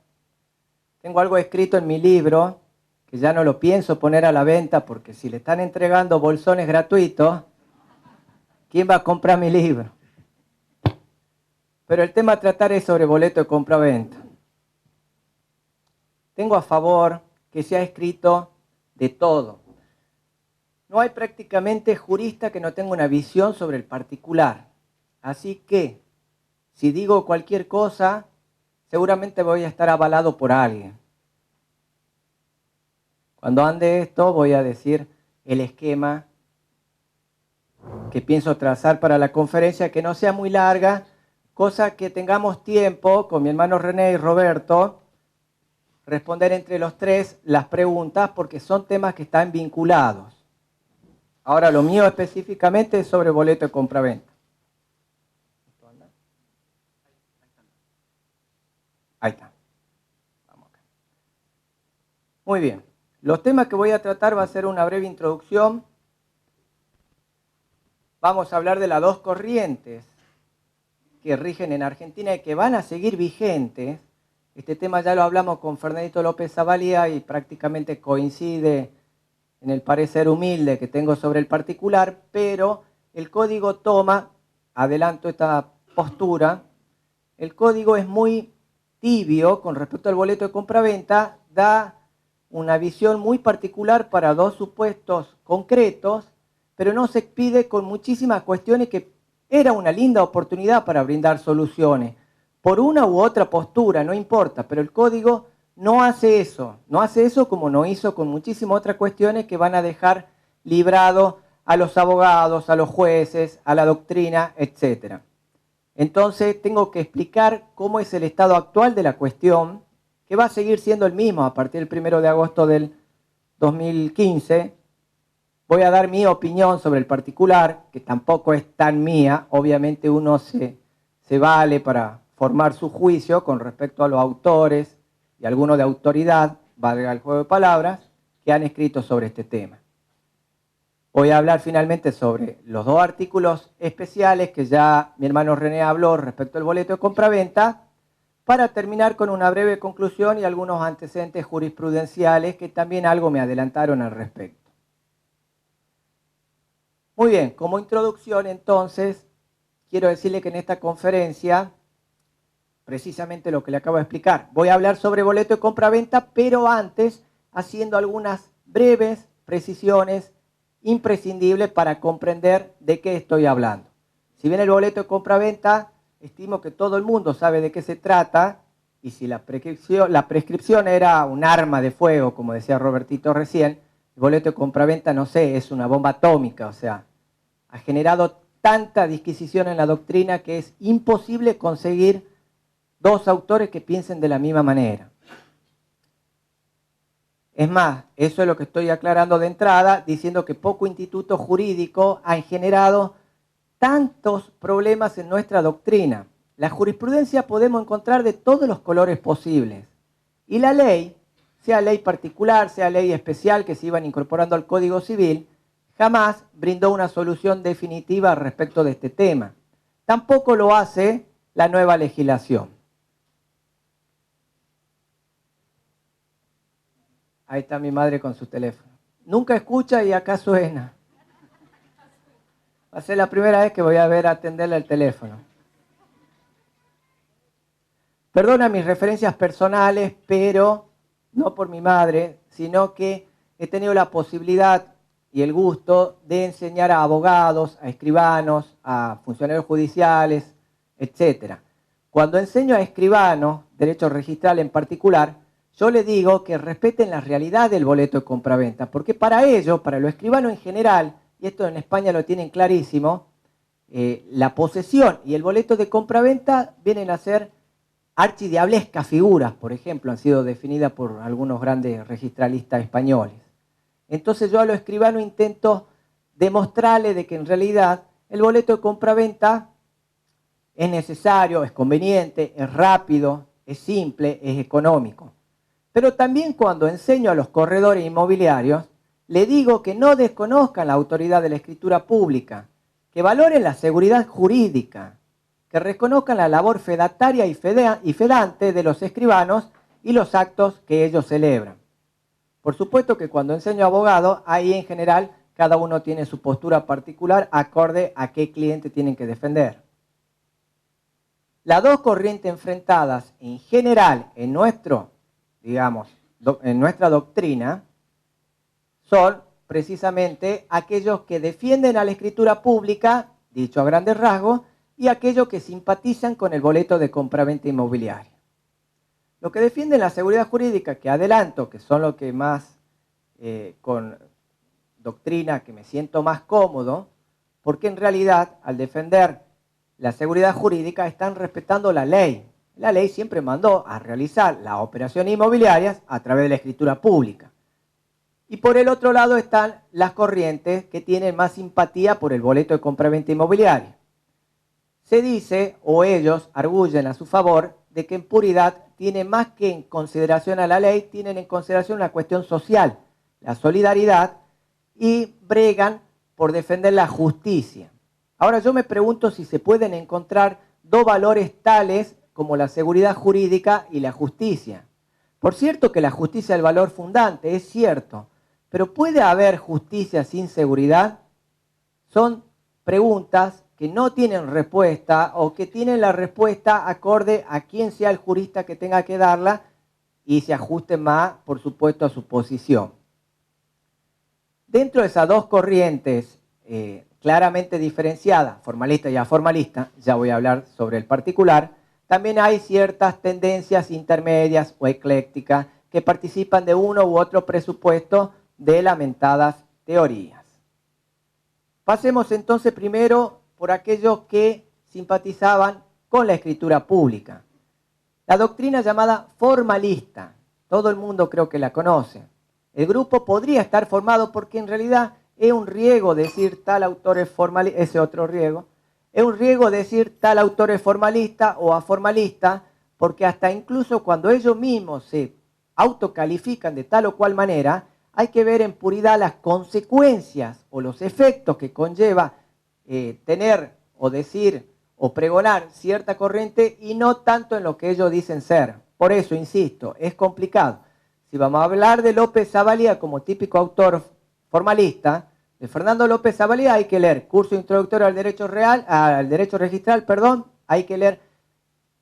Speaker 3: Tengo algo escrito en mi libro que ya no lo pienso poner a la venta porque si le están entregando bolsones gratuitos, ¿quién va a comprar mi libro? Pero el tema a tratar es sobre boleto de compra-venta. Tengo a favor que se ha escrito de todo. No hay prácticamente jurista que no tenga una visión sobre el particular. Así que, si digo cualquier cosa, seguramente voy a estar avalado por alguien. Cuando ande esto, voy a decir el esquema que pienso trazar para la conferencia, que no sea muy larga, cosa que tengamos tiempo, con mi hermano René y Roberto, responder entre los tres las preguntas, porque son temas que están vinculados. Ahora, lo mío específicamente es sobre boleto de compra-venta. Ahí está. Vamos acá. Muy bien. Los temas que voy a tratar va a ser una breve introducción. Vamos a hablar de las dos corrientes que rigen en Argentina y que van a seguir vigentes. Este tema ya lo hablamos con Fernandito López Zavalía y prácticamente coincide en el parecer humilde que tengo sobre el particular, pero el código toma, adelanto esta postura, el código es muy tibio con respecto al boleto de compra-venta, da una visión muy particular para dos supuestos concretos, pero no se expide con muchísimas cuestiones que era una linda oportunidad para brindar soluciones. Por una u otra postura, no importa, pero el código no hace eso como no hizo con muchísimas otras cuestiones que van a dejar librado a los abogados, a los jueces, a la doctrina, etc. Entonces tengo que explicar cómo es el estado actual de la cuestión, que va a seguir siendo el mismo a partir del 1 de agosto del 2015. Voy a dar mi opinión sobre el particular, que tampoco es tan mía. Obviamente uno se vale para formar su juicio con respecto a los autores y algunos de autoridad, valga el juego de palabras, que han escrito sobre este tema. Voy a hablar finalmente sobre los dos artículos especiales que ya mi hermano René habló respecto al boleto de compra-venta, para terminar con una breve conclusión y algunos antecedentes jurisprudenciales que también algo me adelantaron al respecto. Muy bien, como introducción entonces, quiero decirle que en esta conferencia, precisamente lo que le acabo de explicar, voy a hablar sobre boleto de compra-venta, pero antes haciendo algunas breves precisiones imprescindibles para comprender de qué estoy hablando. Si bien el boleto de compra-venta, estimo que todo el mundo sabe de qué se trata, y si la prescripción era un arma de fuego, como decía Robertito recién, el boleto de compra-venta, no sé, es una bomba atómica, o sea, ha generado tanta disquisición en la doctrina que es imposible conseguir dos autores que piensen de la misma manera. Es más, eso es lo que estoy aclarando de entrada, diciendo que poco instituto jurídico han generado tantos problemas en nuestra doctrina. La jurisprudencia podemos encontrar de todos los colores posibles. Y la ley, sea ley particular, sea ley especial que se iban incorporando al Código Civil, jamás brindó una solución definitiva respecto de este tema. Tampoco lo hace la nueva legislación. Ahí está mi madre con su teléfono. Nunca escucha y acá suena. Va a ser la primera vez que voy a ver atenderle el teléfono. Perdona mis referencias personales, pero no por mi madre, sino que he tenido la posibilidad y el gusto de enseñar a abogados, a escribanos, a funcionarios judiciales, etc. Cuando enseño a escribanos, derecho registral en particular, yo les digo que respeten la realidad del boleto de compraventa, porque para ellos, para los escribanos en general, y esto en España lo tienen clarísimo, la posesión y el boleto de compraventa vienen a ser archidiablescas figuras, por ejemplo, han sido definidas por algunos grandes registralistas españoles. Entonces yo a los escribanos intento demostrarles de que en realidad el boleto de compraventa es necesario, es conveniente, es rápido, es simple, es económico. Pero también cuando enseño a los corredores inmobiliarios, le digo que no desconozcan la autoridad de la escritura pública, que valoren la seguridad jurídica, que reconozcan la labor fedataria y fedante de los escribanos y los actos que ellos celebran. Por supuesto que cuando enseño a abogados, ahí en general cada uno tiene su postura particular acorde a qué cliente tienen que defender. Las dos corrientes enfrentadas en general en en nuestra doctrina son precisamente aquellos que defienden a la escritura pública, dicho a grandes rasgos, y aquellos que simpatizan con el boleto de compraventa inmobiliaria. Los que defienden la seguridad jurídica, que adelanto, que son los que más, con doctrina, que me siento más cómodo, porque en realidad al defender la seguridad jurídica están respetando la ley. La ley siempre mandó a realizar las operaciones inmobiliarias a través de la escritura pública. Y por el otro lado están las corrientes que tienen más simpatía por el boleto de compraventa inmobiliaria. Se dice, o ellos arguyen a su favor, de que en puridad tienen más que en consideración a la ley, tienen en consideración una cuestión social, la solidaridad, y bregan por defender la justicia. Ahora yo me pregunto si se pueden encontrar dos valores tales como la seguridad jurídica y la justicia. Por cierto que la justicia es el valor fundante, es cierto, pero ¿puede haber justicia sin seguridad? Son preguntas que no tienen respuesta o que tienen la respuesta acorde a quién sea el jurista que tenga que darla y se ajuste más, por supuesto, a su posición. Dentro de esas dos corrientes claramente diferenciadas, formalista y aformalista, ya voy a hablar sobre el particular, también hay ciertas tendencias intermedias o eclécticas que participan de uno u otro presupuesto de lamentadas teorías. Pasemos entonces primero por aquellos que simpatizaban con la escritura pública. La doctrina llamada formalista, todo el mundo creo que la conoce. El grupo podría estar formado porque en realidad es un riesgo decir tal autor es formalista, ese otro riesgo. Es un riesgo decir tal autor es formalista o aformalista, porque hasta incluso cuando ellos mismos se autocalifican de tal o cual manera, hay que ver en puridad las consecuencias o los efectos que conlleva tener o decir o pregonar cierta corriente y no tanto en lo que ellos dicen ser. Por eso, insisto, es complicado. Si vamos a hablar de López Zavalía como típico autor formalista, de Fernando López Zavalía hay que leer curso introductorio al derecho real, al derecho registral, perdón, hay que leer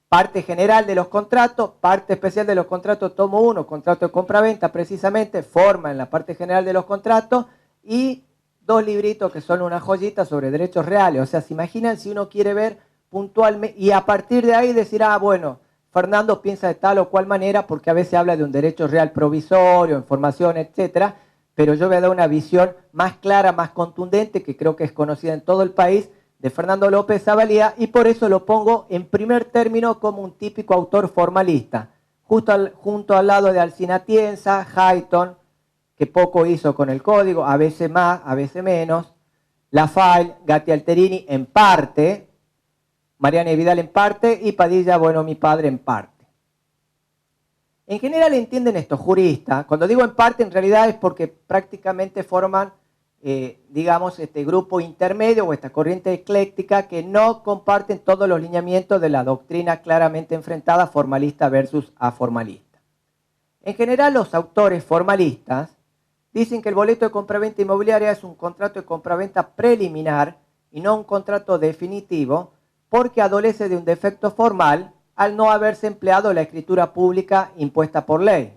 Speaker 3: parte general de los contratos, parte especial de los contratos, tomo 1, contrato de compra-venta precisamente, forma en la parte general de los contratos y 2 libritos que son una joyita sobre derechos reales. O sea, se imaginan si uno quiere ver puntualmente y a partir de ahí decir, ah, bueno, Fernando piensa de tal o cual manera porque a veces habla de un derecho real provisorio, información, etcétera, pero yo voy a dar una visión más clara, más contundente, que creo que es conocida en todo el país, de Fernando López Zavalía, y por eso lo pongo en primer término como un típico autor formalista, junto al lado de Alcina Tienza, Hayton, que poco hizo con el código, a veces más, a veces menos, Lafayette, Gatti Alterini en parte, Mariana y Vidal en parte, y Padilla, bueno, mi padre en parte. En general entienden estos juristas, cuando digo en parte en realidad es porque prácticamente forman digamos, este grupo intermedio o esta corriente ecléctica que no comparten todos los lineamientos de la doctrina claramente enfrentada formalista versus aformalista. En general, los autores formalistas dicen que el boleto de compraventa inmobiliaria es un contrato de compraventa preliminar y no un contrato definitivo porque adolece de un defecto formal al no haberse empleado la escritura pública impuesta por ley.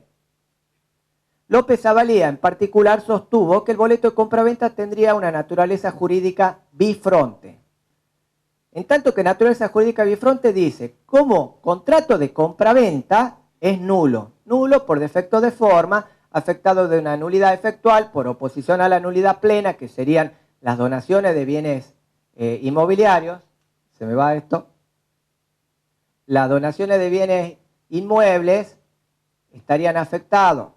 Speaker 3: López Zavalía, en particular, sostuvo que el boleto de compraventa tendría una naturaleza jurídica bifronte. En tanto que naturaleza jurídica bifronte dice, como contrato de compraventa es nulo. Nulo por defecto de forma, afectado de una nulidad efectual por oposición a la nulidad plena, que serían las donaciones de bienes inmobiliarios. Se me va esto. Las donaciones de bienes inmuebles estarían afectados,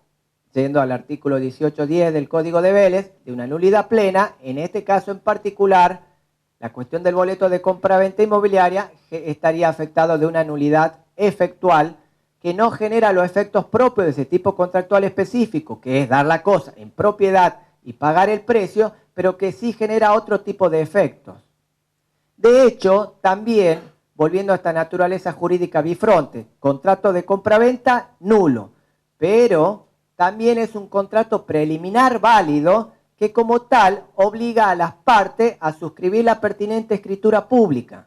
Speaker 3: yendo al artículo 18.10 del Código de Vélez, de una nulidad plena. En este caso en particular, la cuestión del boleto de compraventa inmobiliaria estaría afectado de una nulidad efectual que no genera los efectos propios de ese tipo contractual específico, que es dar la cosa en propiedad y pagar el precio, pero que sí genera otro tipo de efectos. De hecho, también, volviendo a esta naturaleza jurídica bifronte, contrato de compraventa nulo, pero también es un contrato preliminar válido que como tal obliga a las partes a suscribir la pertinente escritura pública.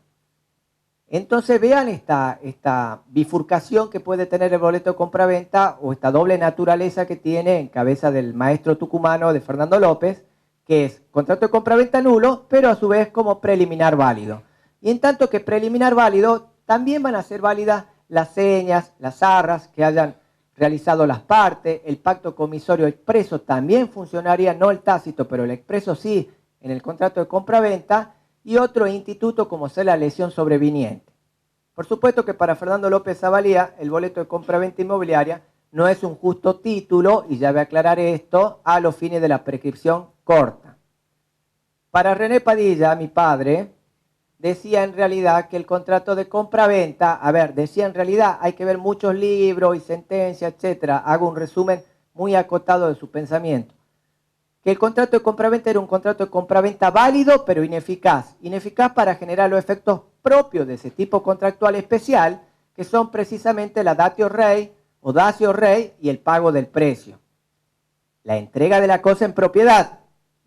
Speaker 3: Entonces vean esta bifurcación que puede tener el boleto de compraventa o esta doble naturaleza que tiene en cabeza del maestro tucumano de Fernando López, que es contrato de compraventa nulo, pero a su vez como preliminar válido. Y en tanto que preliminar válido, también van a ser válidas las señas, las arras que hayan realizado las partes. El pacto comisorio expreso también funcionaría, no el tácito, pero el expreso sí, en el contrato de compraventa, y otro instituto como ser la lesión sobreviniente. Por supuesto que para Fernando López Zavalía, el boleto de compraventa inmobiliaria no es un justo título, y ya voy a aclarar esto, a los fines de la prescripción corta. Para René Padilla, mi padre, decía en realidad que el contrato de compraventa, decía en realidad, hay que ver muchos libros y sentencias, etcétera. Hago un resumen muy acotado de su pensamiento. Que el contrato de compraventa era un contrato de compraventa válido, pero ineficaz. Ineficaz para generar los efectos propios de ese tipo contractual especial, que son precisamente la datio rei o dacio rei y el pago del precio. La entrega de la cosa en propiedad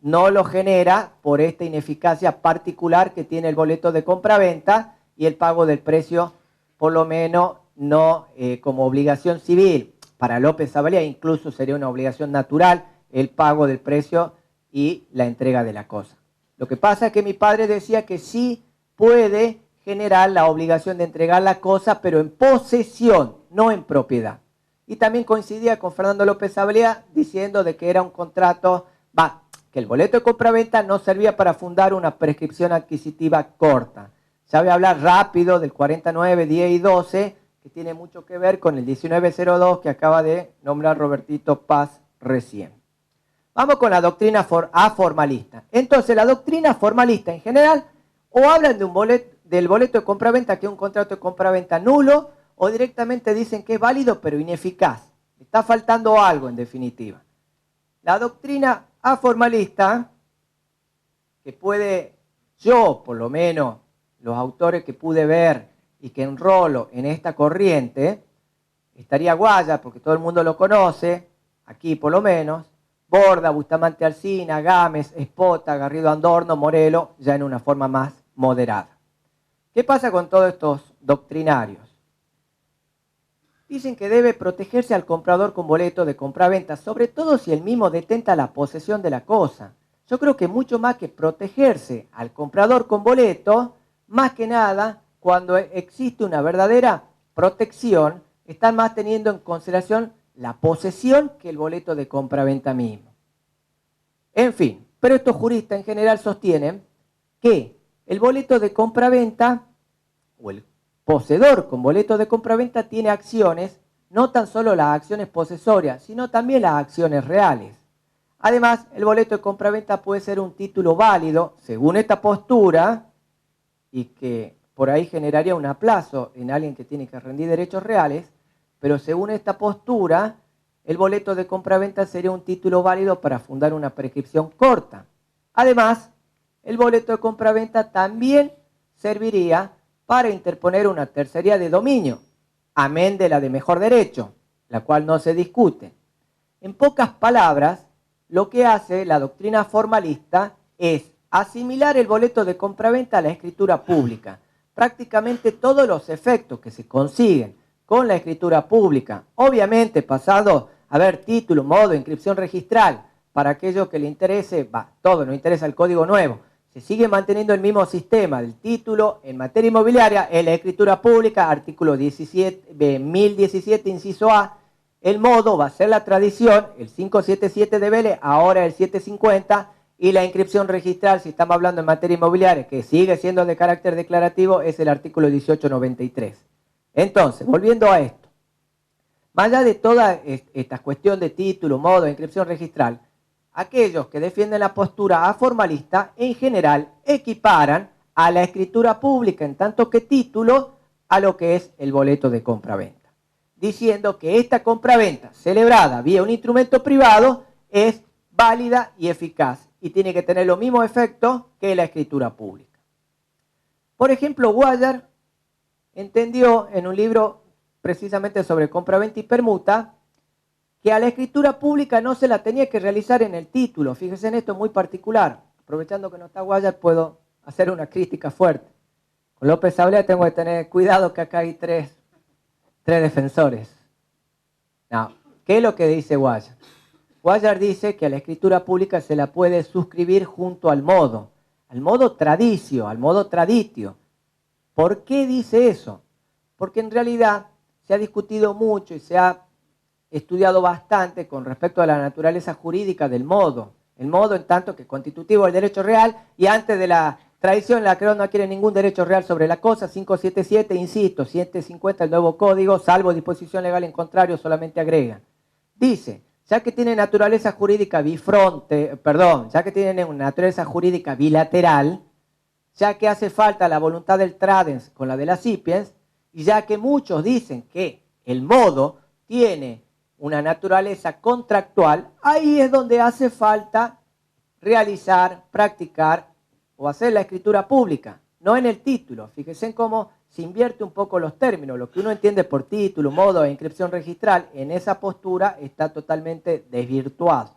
Speaker 3: no lo genera por esta ineficacia particular que tiene el boleto de compraventa, y el pago del precio, por lo menos no como obligación civil. Para López Zavalía incluso sería una obligación natural el pago del precio y la entrega de la cosa. Lo que pasa es que mi padre decía que sí puede generar la obligación de entregar la cosa, pero en posesión, no en propiedad. Y también coincidía con Fernando López Zavalía diciendo de que era un contrato, que el boleto de compraventa no servía para fundar una prescripción adquisitiva corta. Ya voy a hablar rápido del 49, 10 y 12, que tiene mucho que ver con el 1902 que acaba de nombrar Robertito Paz recién. Vamos con la doctrina aformalista. Entonces, la doctrina formalista en general o hablan de del boleto de compraventa, que es un contrato de compraventa nulo, o directamente dicen que es válido pero ineficaz. Está faltando algo en definitiva. La doctrina aformalista, que puede, yo por lo menos, los autores que pude ver y que enrolo en esta corriente, estaría Guaya, porque todo el mundo lo conoce, aquí por lo menos, Borda, Bustamante Alsina, Gámez, Espota, Garrido Andorno, Morelo, ya en una forma más moderada. ¿Qué pasa con todos estos doctrinarios? Dicen que debe protegerse al comprador con boleto de compraventa, sobre todo si el mismo detenta la posesión de la cosa. Yo creo que mucho más que protegerse al comprador con boleto, más que nada, cuando existe una verdadera protección, están más teniendo en consideración la posesión que el boleto de compraventa mismo. En fin, pero estos juristas en general sostienen que el boleto de compraventa o el poseedor con boleto de compraventa tiene acciones, no tan solo las acciones posesorias, sino también las acciones reales. Además, el boleto de compraventa puede ser un título válido, según esta postura, y que por ahí generaría un aplazo en alguien que tiene que rendir derechos reales, pero según esta postura, el boleto de compraventa sería un título válido para fundar una prescripción corta. Además, el boleto de compraventa también serviría para interponer una tercería de dominio, amén de la de mejor derecho, la cual no se discute. En pocas palabras, lo que hace la doctrina formalista es asimilar el boleto de compraventa a la escritura pública. Prácticamente todos los efectos que se consiguen con la escritura pública, obviamente pasado a ver título, modo, inscripción registral, para aquello que le interese, todo nos interesa el código nuevo. Se sigue manteniendo el mismo sistema del título en materia inmobiliaria, en la escritura pública, artículo 1017, inciso A. El modo va a ser la tradición, el 577 de Vélez, ahora el 750, y la inscripción registral, si estamos hablando en materia inmobiliaria, que sigue siendo de carácter declarativo, es el artículo 1893. Entonces, volviendo a esto, más allá de toda esta cuestión de título, modo, inscripción registral, aquellos que defienden la postura aformalista en general equiparan a la escritura pública en tanto que título a lo que es el boleto de compraventa, diciendo que esta compraventa celebrada vía un instrumento privado es válida y eficaz y tiene que tener los mismos efectos que la escritura pública. Por ejemplo, Guayar entendió en un libro precisamente sobre compraventa y permuta que a la escritura pública no se la tenía que realizar en el título. Fíjense en esto muy particular. Aprovechando que no está Guayar, puedo hacer una crítica fuerte. Con López Sablea tengo que tener cuidado que acá hay tres defensores. No, ¿qué es lo que dice Guayar? Guayar dice que a la escritura pública se la puede suscribir junto al modo tradicio, al modo traditio. ¿Por qué dice eso? Porque en realidad se ha discutido mucho y se ha estudiado bastante con respecto a la naturaleza jurídica del modo. El modo en tanto que constitutivo del derecho real y antes de la tradición la creo no adquiere ningún derecho real sobre la cosa. 577, insisto, 750 el nuevo código, salvo disposición legal en contrario, solamente agrega. Dice, ya que tiene naturaleza jurídica ya que tiene una naturaleza jurídica bilateral, ya que hace falta la voluntad del tradens con la de la sapiens, y ya que muchos dicen que el modo tiene una naturaleza contractual, ahí es donde hace falta realizar, practicar o hacer la escritura pública, no en el título. Fíjense en cómo se invierte un poco los términos. Lo que uno entiende por título, modo e inscripción registral, en esa postura está totalmente desvirtuado.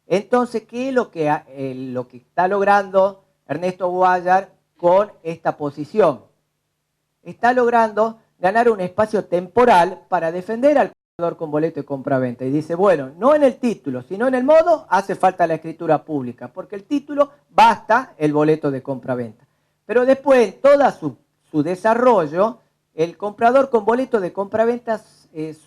Speaker 3: Entonces, ¿qué es lo que está logrando Ernesto Guayar con esta posición? Está logrando ganar un espacio temporal para defender al comprador con boleto de compraventa. Y dice, bueno, no en el título, sino en el modo, hace falta la escritura pública, porque el título basta el boleto de compraventa. Pero después, en todo su desarrollo, el comprador con boleto de compraventa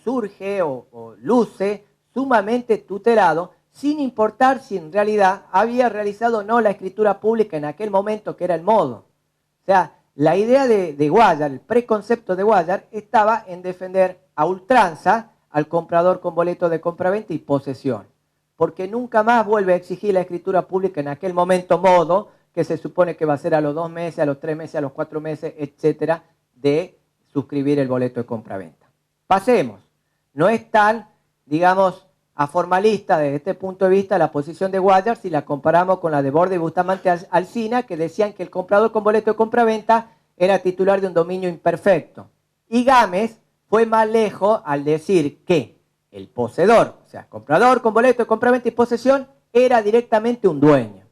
Speaker 3: surge o luce sumamente tutelado, sin importar si en realidad había realizado o no la escritura pública en aquel momento que era el modo. O sea, la idea de Guayar, el preconcepto de Guayar, estaba en defender a ultranza al comprador con boleto de compraventa y posesión, porque nunca más vuelve a exigir la escritura pública en aquel momento modo, que se supone que va a ser a los 2 meses, a los 3 meses, a los 4 meses, etcétera, de suscribir el boleto de compraventa. Pasemos. No es tan, digamos, aformalista desde este punto de vista la posición de Guayar si la comparamos con la de Borda y Bustamante Alsina, que decían que el comprador con boleto de compraventa era titular de un dominio imperfecto. Y Gámez fue más lejos al decir que el poseedor, o sea, comprador con boleto de compraventa y posesión, era directamente un dueño.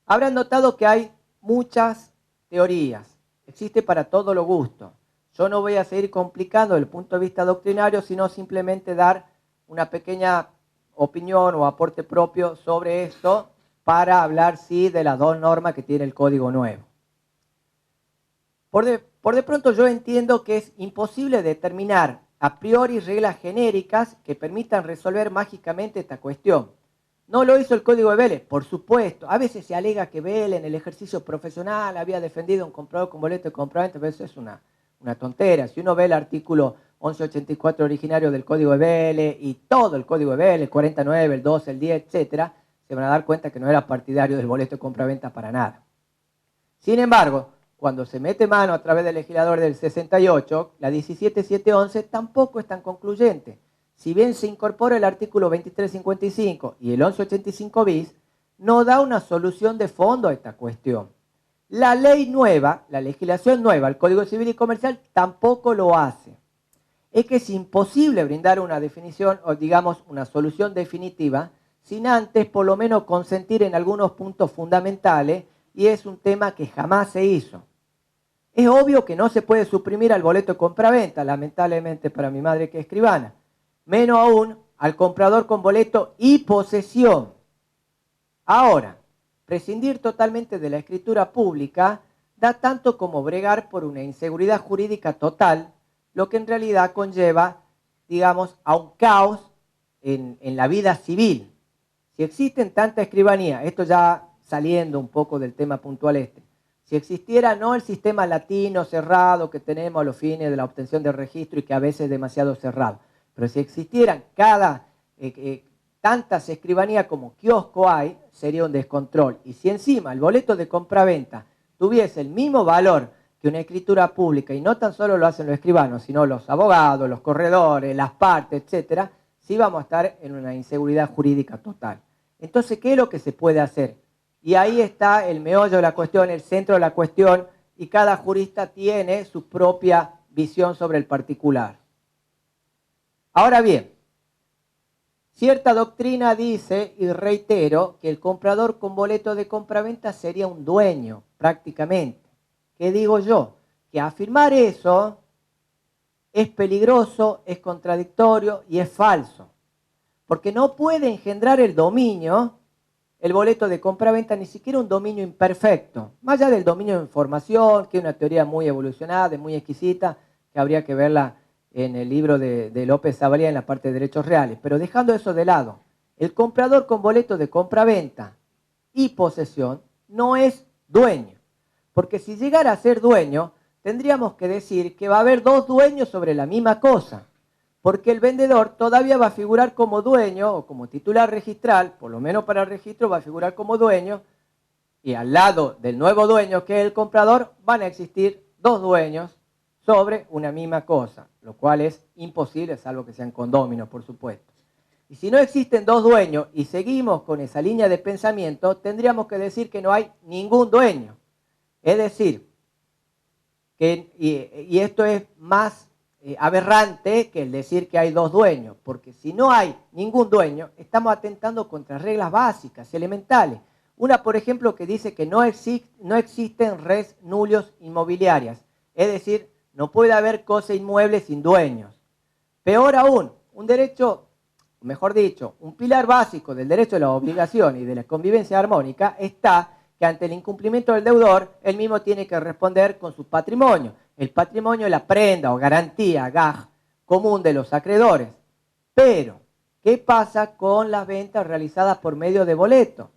Speaker 3: Habrán notado que hay muchas teorías, existe para todos los gustos. Yo no voy a seguir complicando desde el punto de vista doctrinario, sino simplemente dar una pequeña opinión o aporte propio sobre esto para hablar, sí, de las dos normas que tiene el Código Nuevo. Por de pronto yo entiendo que es imposible determinar a priori reglas genéricas que permitan resolver mágicamente esta cuestión. No lo hizo el Código de Vélez, por supuesto. A veces se alega que Vélez en el ejercicio profesional había defendido a un comprador con boleto de compraventa, pero eso es una tontera. Si uno ve el artículo 1184 originario del Código de Vélez y todo el Código de Vélez, el 49, el 12, el 10, etc., se van a dar cuenta que no era partidario del boleto de compraventa para nada. Sin embargo, cuando se mete mano a través del legislador del 68, la 17711 tampoco es tan concluyente. Si bien se incorpora el artículo 2355 y el 1185 bis, no da una solución de fondo a esta cuestión. La ley nueva, la legislación nueva, el Código Civil y Comercial, tampoco lo hace. Es que es imposible brindar una definición o, digamos, una solución definitiva sin antes, por lo menos, consentir en algunos puntos fundamentales, y es un tema que jamás se hizo. Es obvio que no se puede suprimir al boleto de compraventa, lamentablemente para mi madre que es escribana, menos aún al comprador con boleto y posesión. Ahora, prescindir totalmente de la escritura pública da tanto como bregar por una inseguridad jurídica total, lo que en realidad conlleva, digamos, a un caos en la vida civil. Si existen tanta escribanía, esto ya saliendo un poco del tema puntual este, si existiera no el sistema latino cerrado que tenemos a los fines de la obtención de registro y que a veces es demasiado cerrado, pero si existieran tantas escribanías como kiosco hay, sería un descontrol. Y si encima el boleto de compraventa tuviese el mismo valor que una escritura pública, y no tan solo lo hacen los escribanos, sino los abogados, los corredores, las partes, etcétera, sí vamos a estar en una inseguridad jurídica total. Entonces, ¿qué es lo que se puede hacer? Y ahí está el meollo de la cuestión, el centro de la cuestión, y cada jurista tiene su propia visión sobre el particular. Ahora bien, cierta doctrina dice, y reitero, que el comprador con boleto de compraventa sería un dueño, prácticamente. ¿Qué digo yo? Que afirmar eso es peligroso, es contradictorio y es falso. Porque no puede engendrar el dominio, el boleto de compraventa, ni siquiera un dominio imperfecto. Más allá del dominio de información, que es una teoría muy evolucionada, muy exquisita, que habría que verla en el libro de López Zavalía en la parte de derechos reales. Pero dejando eso de lado, el comprador con boleto de compraventa y posesión no es dueño. Porque si llegara a ser dueño, tendríamos que decir que va a haber dos dueños sobre la misma cosa. Porque el vendedor todavía va a figurar como dueño o como titular registral, por lo menos para el registro va a figurar como dueño, y al lado del nuevo dueño que es el comprador van a existir dos dueños sobre una misma cosa, lo cual es imposible, salvo que sean condóminos, por supuesto. Y si no existen dos dueños y seguimos con esa línea de pensamiento, tendríamos que decir que no hay ningún dueño. Es decir, y esto es más aberrante que el decir que hay dos dueños, porque si no hay ningún dueño, estamos atentando contra reglas básicas, elementales. Una, por ejemplo, que dice que no existen res nullius inmobiliarias, es decir, no puede haber cosa inmueble sin dueños. Peor aún, un derecho, mejor dicho, un pilar básico del derecho de la obligación y de la convivencia armónica está que ante el incumplimiento del deudor, él mismo tiene que responder con su patrimonio. El patrimonio es la prenda o garantía, gaj, común de los acreedores. Pero, ¿qué pasa con las ventas realizadas por medio de boleto?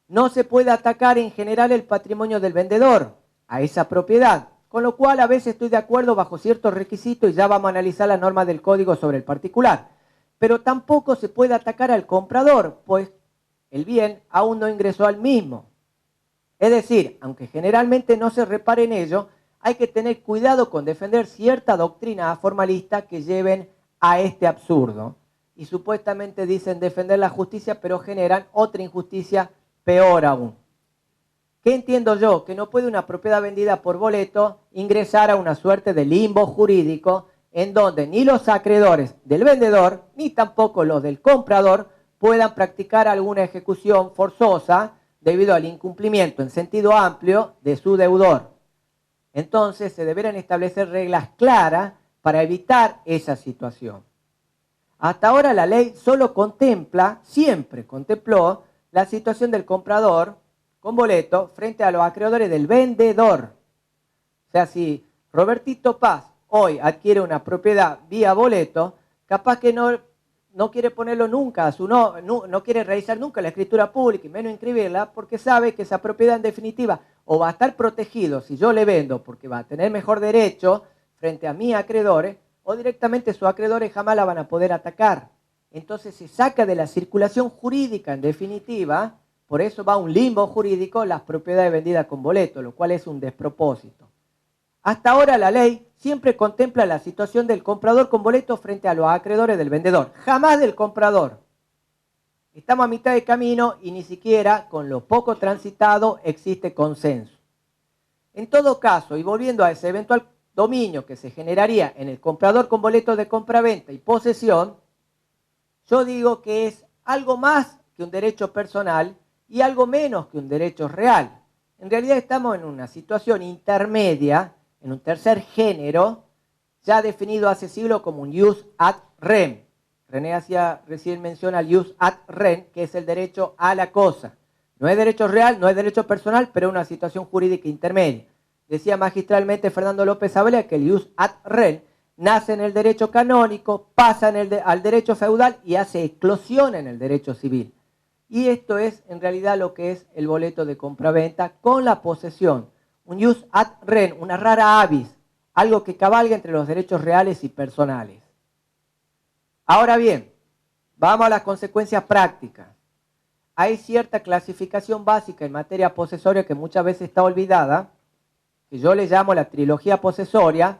Speaker 3: No se puede atacar en general el patrimonio del vendedor a esa propiedad, con lo cual a veces estoy de acuerdo bajo ciertos requisitos y ya vamos a analizar la norma del código sobre el particular. Pero tampoco se puede atacar al comprador, pues el bien aún no ingresó al mismo. Es decir, aunque generalmente no se repare en ello, hay que tener cuidado con defender cierta doctrina formalista que lleven a este absurdo. Y supuestamente dicen defender la justicia, pero generan otra injusticia peor aún. ¿Qué entiendo yo? Que no puede una propiedad vendida por boleto ingresar a una suerte de limbo jurídico en donde ni los acreedores del vendedor, ni tampoco los del comprador, puedan practicar alguna ejecución forzosa debido al incumplimiento en sentido amplio de su deudor. Entonces se deberán establecer reglas claras para evitar esa situación. Hasta ahora la ley solo contempla, siempre contempló, la situación del comprador con boleto frente a los acreedores del vendedor. O sea, si Robertito Paz hoy adquiere una propiedad vía boleto, capaz que no quiere ponerlo nunca, no quiere realizar nunca la escritura pública y menos inscribirla, porque sabe que esa propiedad en definitiva o va a estar protegido si yo le vendo porque va a tener mejor derecho frente a mis acreedores, o directamente sus acreedores jamás la van a poder atacar. Entonces se saca de la circulación jurídica en definitiva, por eso va a un limbo jurídico las propiedades vendidas con boleto, lo cual es un despropósito. Hasta ahora la ley siempre contempla la situación del comprador con boleto frente a los acreedores del vendedor, jamás del comprador. Estamos a mitad de camino y ni siquiera con lo poco transitado existe consenso. En todo caso, y volviendo a ese eventual dominio que se generaría en el comprador con boleto de compraventa y posesión, yo digo que es algo más que un derecho personal y algo menos que un derecho real. En realidad estamos en una situación intermedia, en un tercer género, ya definido hace siglos como un jus ad rem. René hacía recién mención al jus ad rem, que es el derecho a la cosa. No es derecho real, no es derecho personal, pero es una situación jurídica intermedia. Decía magistralmente Fernando López Savalia que el jus ad rem nace en el derecho canónico, pasa al derecho feudal y hace eclosión en el derecho civil. Y esto es en realidad lo que es el boleto de compraventa con la posesión. Un jus ad rem, una rara avis, algo que cabalga entre los derechos reales y personales. Ahora bien, vamos a las consecuencias prácticas. Hay cierta clasificación básica en materia posesoria que muchas veces está olvidada, que yo le llamo la trilogía posesoria,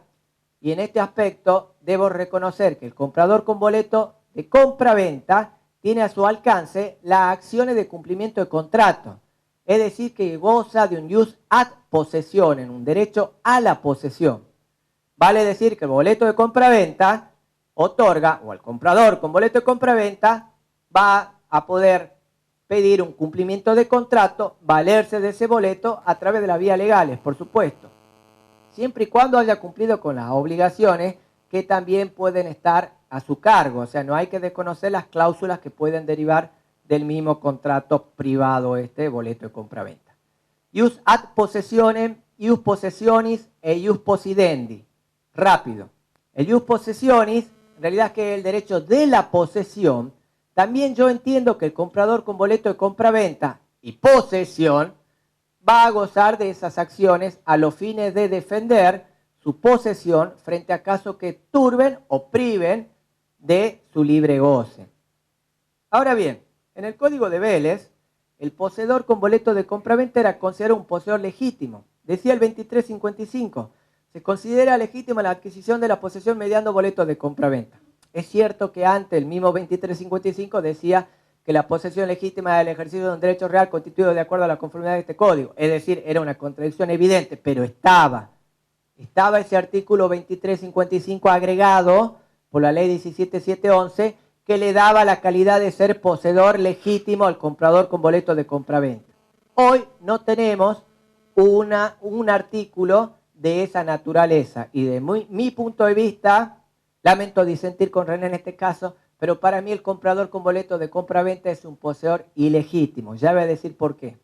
Speaker 3: y en este aspecto debo reconocer que el comprador con boleto de compraventa tiene a su alcance las acciones de cumplimiento de contrato, es decir, que goza de un jus ad possessionem, un derecho a la posesión. Vale decir que el boleto de compraventa otorga, o el comprador con boleto de compraventa va a poder pedir un cumplimiento de contrato, valerse de ese boleto a través de las vías legales, por supuesto, siempre y cuando haya cumplido con las obligaciones que también pueden estar a su cargo. O sea, no hay que desconocer las cláusulas que pueden derivar del mismo contrato privado, este boleto de compraventa. Ius ad possessionem, ius possessionis e ius possidendi. Rápido. El ius possessionis, en realidad es que es el derecho de la posesión. También yo entiendo que el comprador con boleto de compraventa y posesión va a gozar de esas acciones a los fines de defender su posesión frente a casos que turben o priven de su libre goce. Ahora bien, en el Código de Vélez, el poseedor con boleto de compraventa era considerado un poseedor legítimo. Decía el 2355, se considera legítima la adquisición de la posesión mediante boleto de compraventa. Es cierto que antes el mismo 2355 decía que la posesión legítima era el ejercicio de un derecho real constituido de acuerdo a la conformidad de este código. Es decir, era una contradicción evidente, pero estaba ese artículo 2355 agregado por la ley 17711 que le daba la calidad de ser poseedor legítimo al comprador con boleto de compraventa. Hoy no tenemos un artículo de esa naturaleza y de mi punto de vista, lamento disentir con René en este caso, pero para mí el comprador con boleto de compraventa es un poseedor ilegítimo. Ya voy a decir por qué.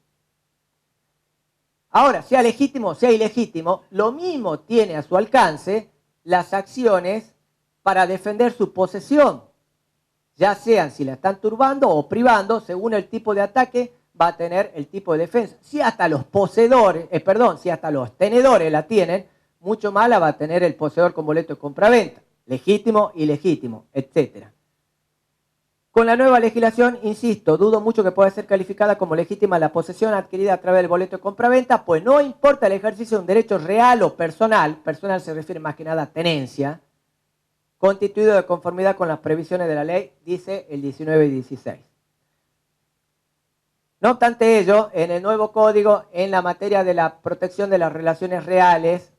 Speaker 3: Ahora, sea legítimo o sea ilegítimo, lo mismo tiene a su alcance las acciones para defender su posesión. Ya sean si la están turbando o privando, según el tipo de ataque, va a tener el tipo de defensa. Si hasta los poseedores, si hasta los tenedores la tienen, mucho más la va a tener el poseedor con boleto de compraventa. Legítimo, ilegítimo, etcétera. Con la nueva legislación, insisto, dudo mucho que pueda ser calificada como legítima la posesión adquirida a través del boleto de compraventa, pues no importa el ejercicio de un derecho real o personal se refiere más que nada a tenencia, constituido de conformidad con las previsiones de la ley, dice el 19 y 16. No obstante ello, en el nuevo código, en la materia de la protección de las relaciones reales,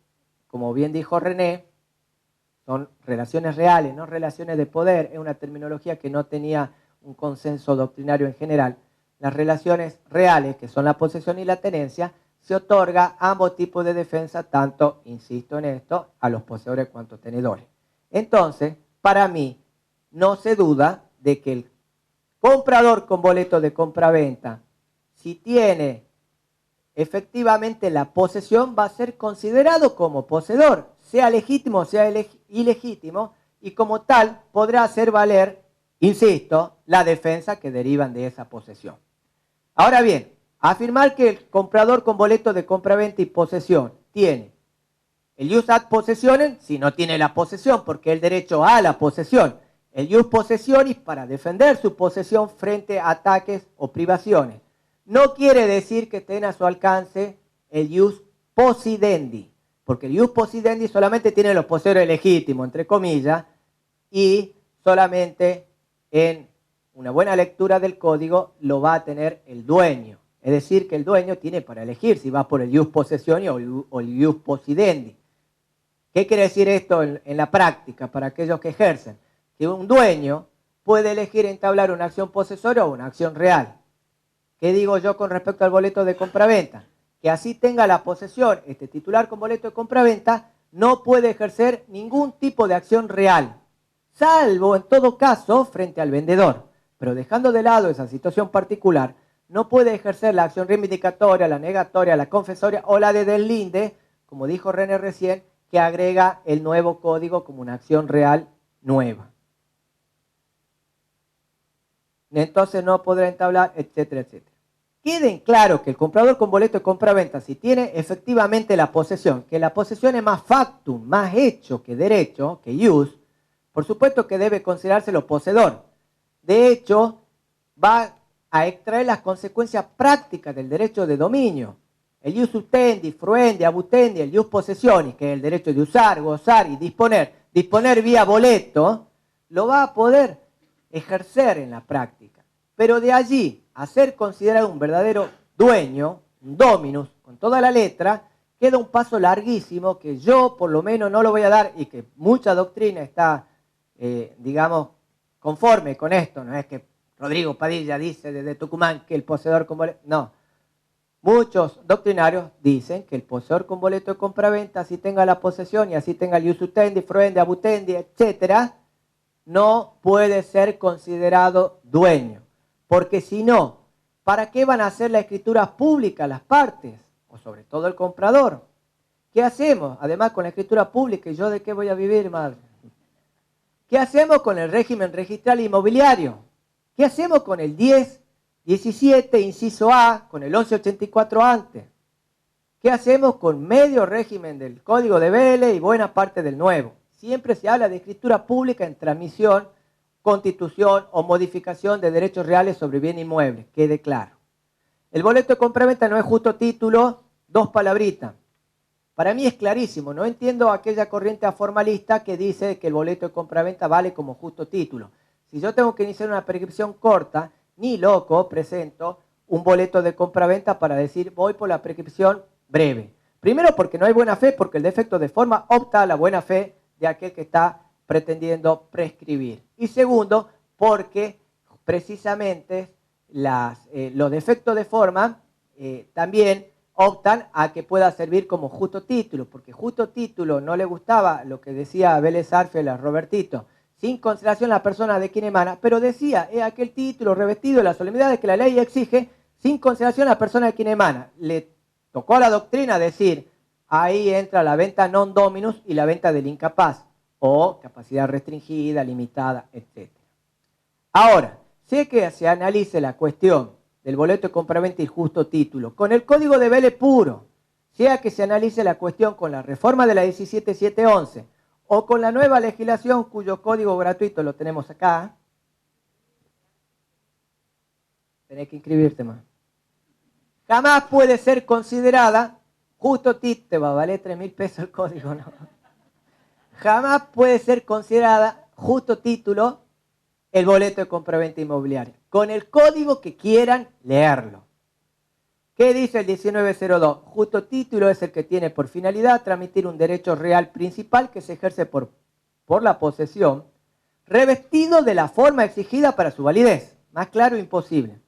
Speaker 3: como bien dijo René, son relaciones reales, no relaciones de poder, es una terminología que no tenía un consenso doctrinario en general. Las relaciones reales, que son la posesión y la tenencia, se otorga a ambos tipos de defensa, tanto, insisto en esto, a los poseedores cuanto tenedores. Entonces, para mí, no se duda de que el comprador con boleto de compraventa, si tiene efectivamente la posesión, va a ser considerado como poseedor, sea legítimo o sea ilegítimo, y como tal podrá hacer valer, insisto, la defensa que derivan de esa posesión. Ahora bien, afirmar que el comprador con boleto de compraventa y posesión tiene el ius ad possessionem, si no tiene la posesión, porque el derecho a la posesión, el ius possessionis para defender su posesión frente a ataques o privaciones. No quiere decir que tenga a su alcance el ius possidendi, porque el ius possidendi solamente tiene los poseedores legítimos, entre comillas, y solamente en una buena lectura del código lo va a tener el dueño. Es decir, que el dueño tiene para elegir si va por el ius possessioni o el ius possidendi. ¿Qué quiere decir esto en la práctica para aquellos que ejercen? Que un dueño puede elegir entablar una acción posesoria o una acción real. ¿Qué digo yo con respecto al boleto de compraventa? Que así tenga la posesión, este titular con boleto de compraventa no puede ejercer ningún tipo de acción real, salvo en todo caso frente al vendedor. Pero dejando de lado esa situación particular, no puede ejercer la acción reivindicatoria, la negatoria, la confesoria o la de deslinde, como dijo René recién, que agrega el nuevo código como una acción real nueva. Entonces no podrá entablar, etcétera, etcétera. Queden claro que el comprador con boleto de compraventa, si tiene efectivamente la posesión, que la posesión es más factum, más hecho que derecho, que ius, por supuesto que debe considerárselo poseedor. De hecho, va a extraer las consecuencias prácticas del derecho de dominio. El ius utendi, fruendi, abutendi, el ius possessionis, que es el derecho de usar, gozar y disponer vía boleto, lo va a poder ejercer en la práctica. Pero de allí a ser considerado un verdadero dueño, un dominus, con toda la letra, queda un paso larguísimo que yo por lo menos no lo voy a dar y que mucha doctrina está, digamos, conforme con esto. No es que Rodrigo Padilla dice desde Tucumán que el poseedor con boleto, no. Muchos doctrinarios dicen que el poseedor con boleto de compraventa, así tenga la posesión y así tenga el ius utendi, fruendi, abutendi, etc., no puede ser considerado dueño. Porque si no, ¿para qué van a hacer la escritura pública las partes? O sobre todo el comprador. ¿Qué hacemos? Además con la escritura pública, ¿y yo de qué voy a vivir, madre? ¿Qué hacemos con el régimen registral inmobiliario? ¿Qué hacemos con el 10.17, inciso A, con el 11.84 antes? ¿Qué hacemos con medio régimen del Código de Vélez y buena parte del nuevo? Siempre se habla de escritura pública en transmisión, constitución o modificación de derechos reales sobre bien inmueble, quede claro. El boleto de compraventa no es justo título, dos palabritas. Para mí es clarísimo, no entiendo aquella corriente aformalista que dice que el boleto de compraventa vale como justo título. Si yo tengo que iniciar una prescripción corta, ni loco presento un boleto de compraventa para decir voy por la prescripción breve. Primero porque no hay buena fe, porque el defecto de forma opta a la buena fe de aquel que está pretendiendo prescribir. Y segundo, porque precisamente los defectos de forma también optan a que pueda servir como justo título, porque justo título no le gustaba lo que decía Vélez Arfiel a Robertito, sin consideración la persona de quien emana, pero decía, es aquel título revestido de las solemnidades que la ley exige, sin consideración la persona de quien emana. Le tocó a la doctrina decir, ahí entra la venta non dominus y la venta del incapaz, o capacidad restringida, limitada, etc. Ahora, sé que se analice la cuestión del boleto de compraventa y justo título con el Código de Vélez puro, sea que se analice la cuestión con la reforma de la 17.711 o con la nueva legislación cuyo código gratuito lo tenemos acá. Tenés que inscribirte más. Jamás puede ser considerada justo título, te va a valer 3.000 pesos el código, ¿no? Jamás puede ser considerada justo título el boleto de compraventa inmobiliaria, con el código que quieran leerlo. ¿Qué dice el 1902? Justo título es el que tiene por finalidad transmitir un derecho real principal que se ejerce por por la posesión, revestido de la forma exigida para su validez. Más claro imposible.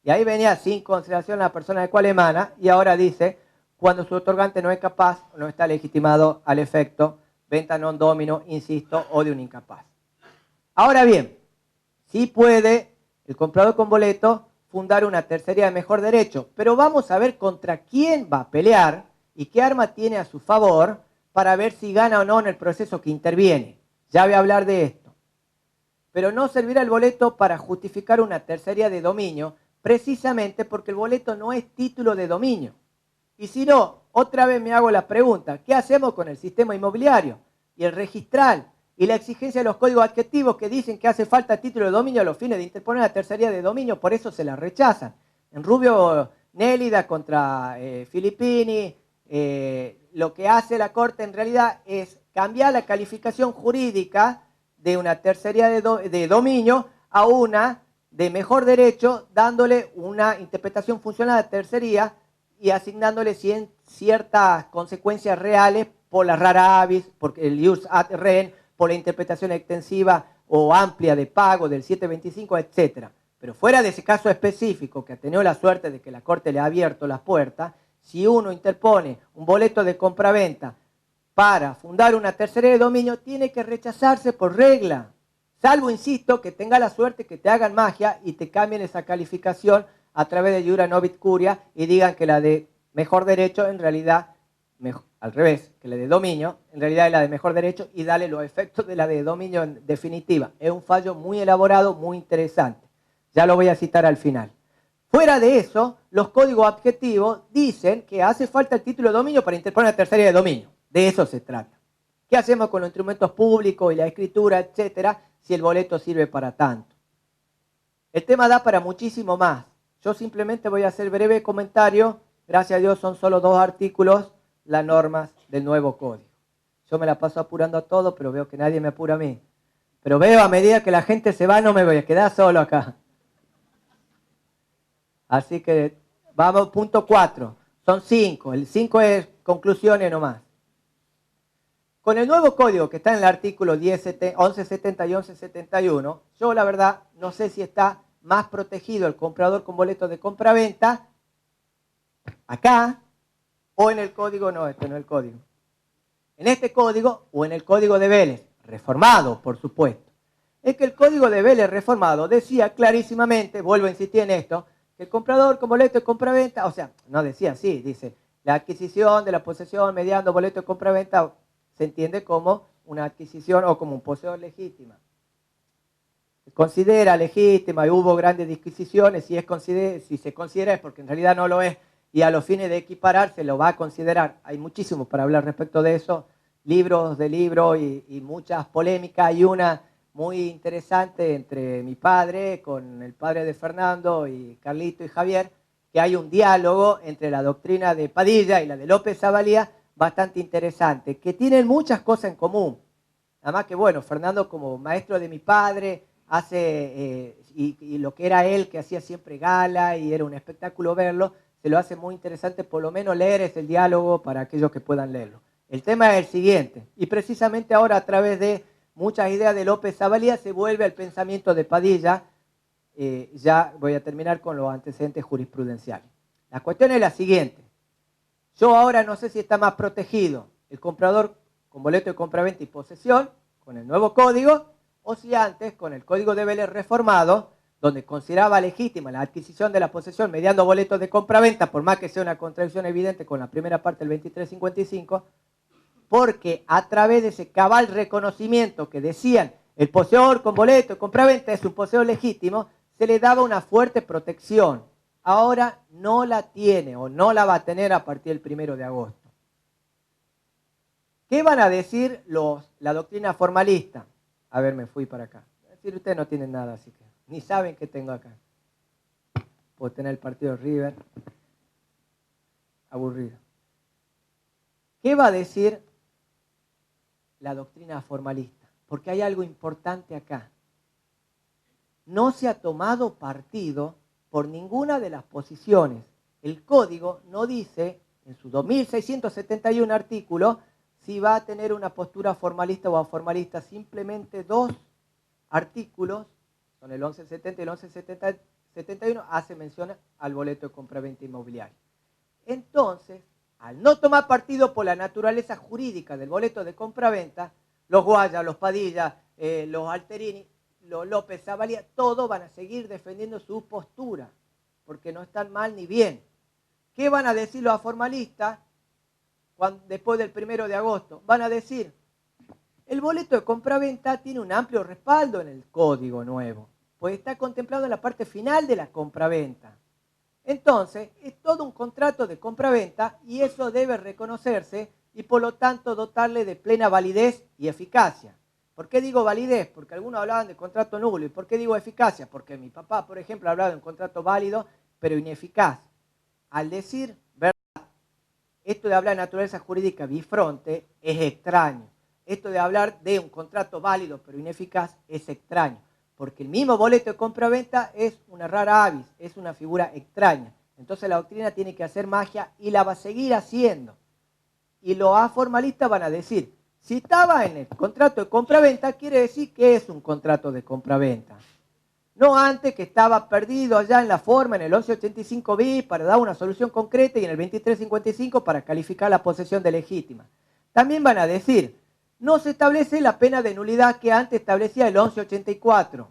Speaker 3: Y ahí venía sin consideración la persona de cual emana, y ahora dice, cuando su otorgante no es capaz, no está legitimado al efecto, venta non domino, insisto, o de un incapaz. Ahora bien, sí puede el comprador con boleto fundar una tercería de mejor derecho, pero vamos a ver contra quién va a pelear y qué arma tiene a su favor para ver si gana o no en el proceso que interviene. Ya voy a hablar de esto. Pero no servirá el boleto para justificar una tercería de dominio, precisamente porque el boleto no es título de dominio. Y si no, otra vez me hago la pregunta, ¿qué hacemos con el sistema inmobiliario y el registral y la exigencia de los códigos adjetivos que dicen que hace falta título de dominio a los fines de interponer una tercería de dominio? Por eso se la rechazan. En Rubio Nélida contra Filippini, lo que hace la Corte en realidad es cambiar la calificación jurídica de una tercería de dominio a una de mejor derecho, dándole una interpretación funcional a tercería y asignándole ciertas consecuencias reales por la rara avis, por el ius ad rem, por la interpretación extensiva o amplia de pago del 725, etc. Pero fuera de ese caso específico, que ha tenido la suerte de que la Corte le ha abierto las puertas, si uno interpone un boleto de compraventa para fundar una tercería de dominio, tiene que rechazarse por regla. Salvo, insisto, que tenga la suerte que te hagan magia y te cambien esa calificación a través de Iura Novit Curia y digan que la de mejor derecho en realidad, al revés, que la de dominio en realidad es la de mejor derecho y dale los efectos de la de dominio en definitiva. Es un fallo muy elaborado, muy interesante. Ya lo voy a citar al final. Fuera de eso, los códigos adjetivos dicen que hace falta el título de dominio para interponer una tercería de dominio. De eso se trata. ¿Qué hacemos con los instrumentos públicos y la escritura, etcétera, si el boleto sirve para tanto? El tema da para muchísimo más. Yo simplemente voy a hacer breve comentario. Gracias a Dios son solo 2 artículos, las normas del nuevo código. Yo me la paso apurando a todo, pero veo que nadie me apura a mí. Pero veo a medida que la gente se va, no me voy a quedar solo acá. Así que vamos, punto 4. Son 5. El 5 es conclusiones nomás. Con el nuevo código que está en el artículo 1170 y 1171, yo la verdad no sé si está más protegido el comprador con boleto de compraventa acá o en el código, no, este no es el código. En este código o en el código de Vélez, reformado por supuesto. Es que el código de Vélez reformado decía clarísimamente, vuelvo a insistir en esto, que el comprador con boleto de compraventa, o sea, no decía así, dice, la adquisición de la posesión mediante boleto de compraventa se entiende como una adquisición o como un poseedor legítima. Se considera legítima y hubo grandes disquisiciones, si se considera es porque en realidad no lo es y a los fines de equiparar se lo va a considerar. Hay muchísimo para hablar respecto de eso, libros de libros y muchas polémicas. Hay una muy interesante entre mi padre con el padre de Fernando y Carlito y Javier, que hay un diálogo entre la doctrina de Padilla y la de López Zavalía bastante interesante, que tienen muchas cosas en común. Además que, bueno, Fernando como maestro de mi padre hace, y lo que era él, que hacía siempre gala y era un espectáculo verlo, se lo hace muy interesante por lo menos leer ese diálogo para aquellos que puedan leerlo. El tema es el siguiente, y precisamente ahora a través de muchas ideas de López Zavalía se vuelve al pensamiento de Padilla. Ya voy a terminar con los antecedentes jurisprudenciales. La cuestión es la siguiente. Yo ahora no sé si está más protegido el comprador con boleto de compraventa y posesión, con el nuevo código, o si antes, con el código de Vélez reformado, donde consideraba legítima la adquisición de la posesión mediante boletos de compraventa, por más que sea una contradicción evidente con la primera parte del 2355, porque a través de ese cabal reconocimiento que decían el poseedor con boleto de compraventa es un poseedor legítimo, se le daba una fuerte protección. Ahora no la tiene o no la va a tener a partir del 1 de agosto. ¿Qué van a decir la doctrina formalista? A ver, me fui para acá. Es decir, ustedes no tienen nada, así que ni saben qué tengo acá. Puedo tener el partido de River. Aburrido. ¿Qué va a decir la doctrina formalista? Porque hay algo importante acá. No se ha tomado partido por ninguna de las posiciones. El código no dice, en su 2671 artículo, si va a tener una postura formalista o aformalista. Simplemente dos artículos, son el 1170 y el 1171, hace mención al boleto de compraventa inmobiliaria. Entonces, al no tomar partido por la naturaleza jurídica del boleto de compraventa, los Guayas, los Padilla, los Alterini, los López Zavalía, todos van a seguir defendiendo su postura, porque no están mal ni bien. ¿Qué van a decir los aformalistas después del 1 de agosto? Van a decir, el boleto de compraventa tiene un amplio respaldo en el Código Nuevo, pues está contemplado en la parte final de la compraventa. Entonces, es todo un contrato de compraventa y eso debe reconocerse y por lo tanto dotarle de plena validez y eficacia. ¿Por qué digo validez? Porque algunos hablaban de contrato nulo. ¿Y por qué digo eficacia? Porque mi papá, por ejemplo, hablaba de un contrato válido, pero ineficaz. Al decir verdad, esto de hablar de naturaleza jurídica bifronte es extraño. Esto de hablar de un contrato válido, pero ineficaz, es extraño. Porque el mismo boleto de compraventa es una rara avis, es una figura extraña. Entonces la doctrina tiene que hacer magia y la va a seguir haciendo. Y los aformalistas van a decir, si estaba en el contrato de compraventa, quiere decir que es un contrato de compraventa. No antes que estaba perdido allá en la forma, en el 1185 bis, para dar una solución concreta y en el 2355 para calificar la posesión de legítima. También van a decir, no se establece la pena de nulidad que antes establecía el 1184.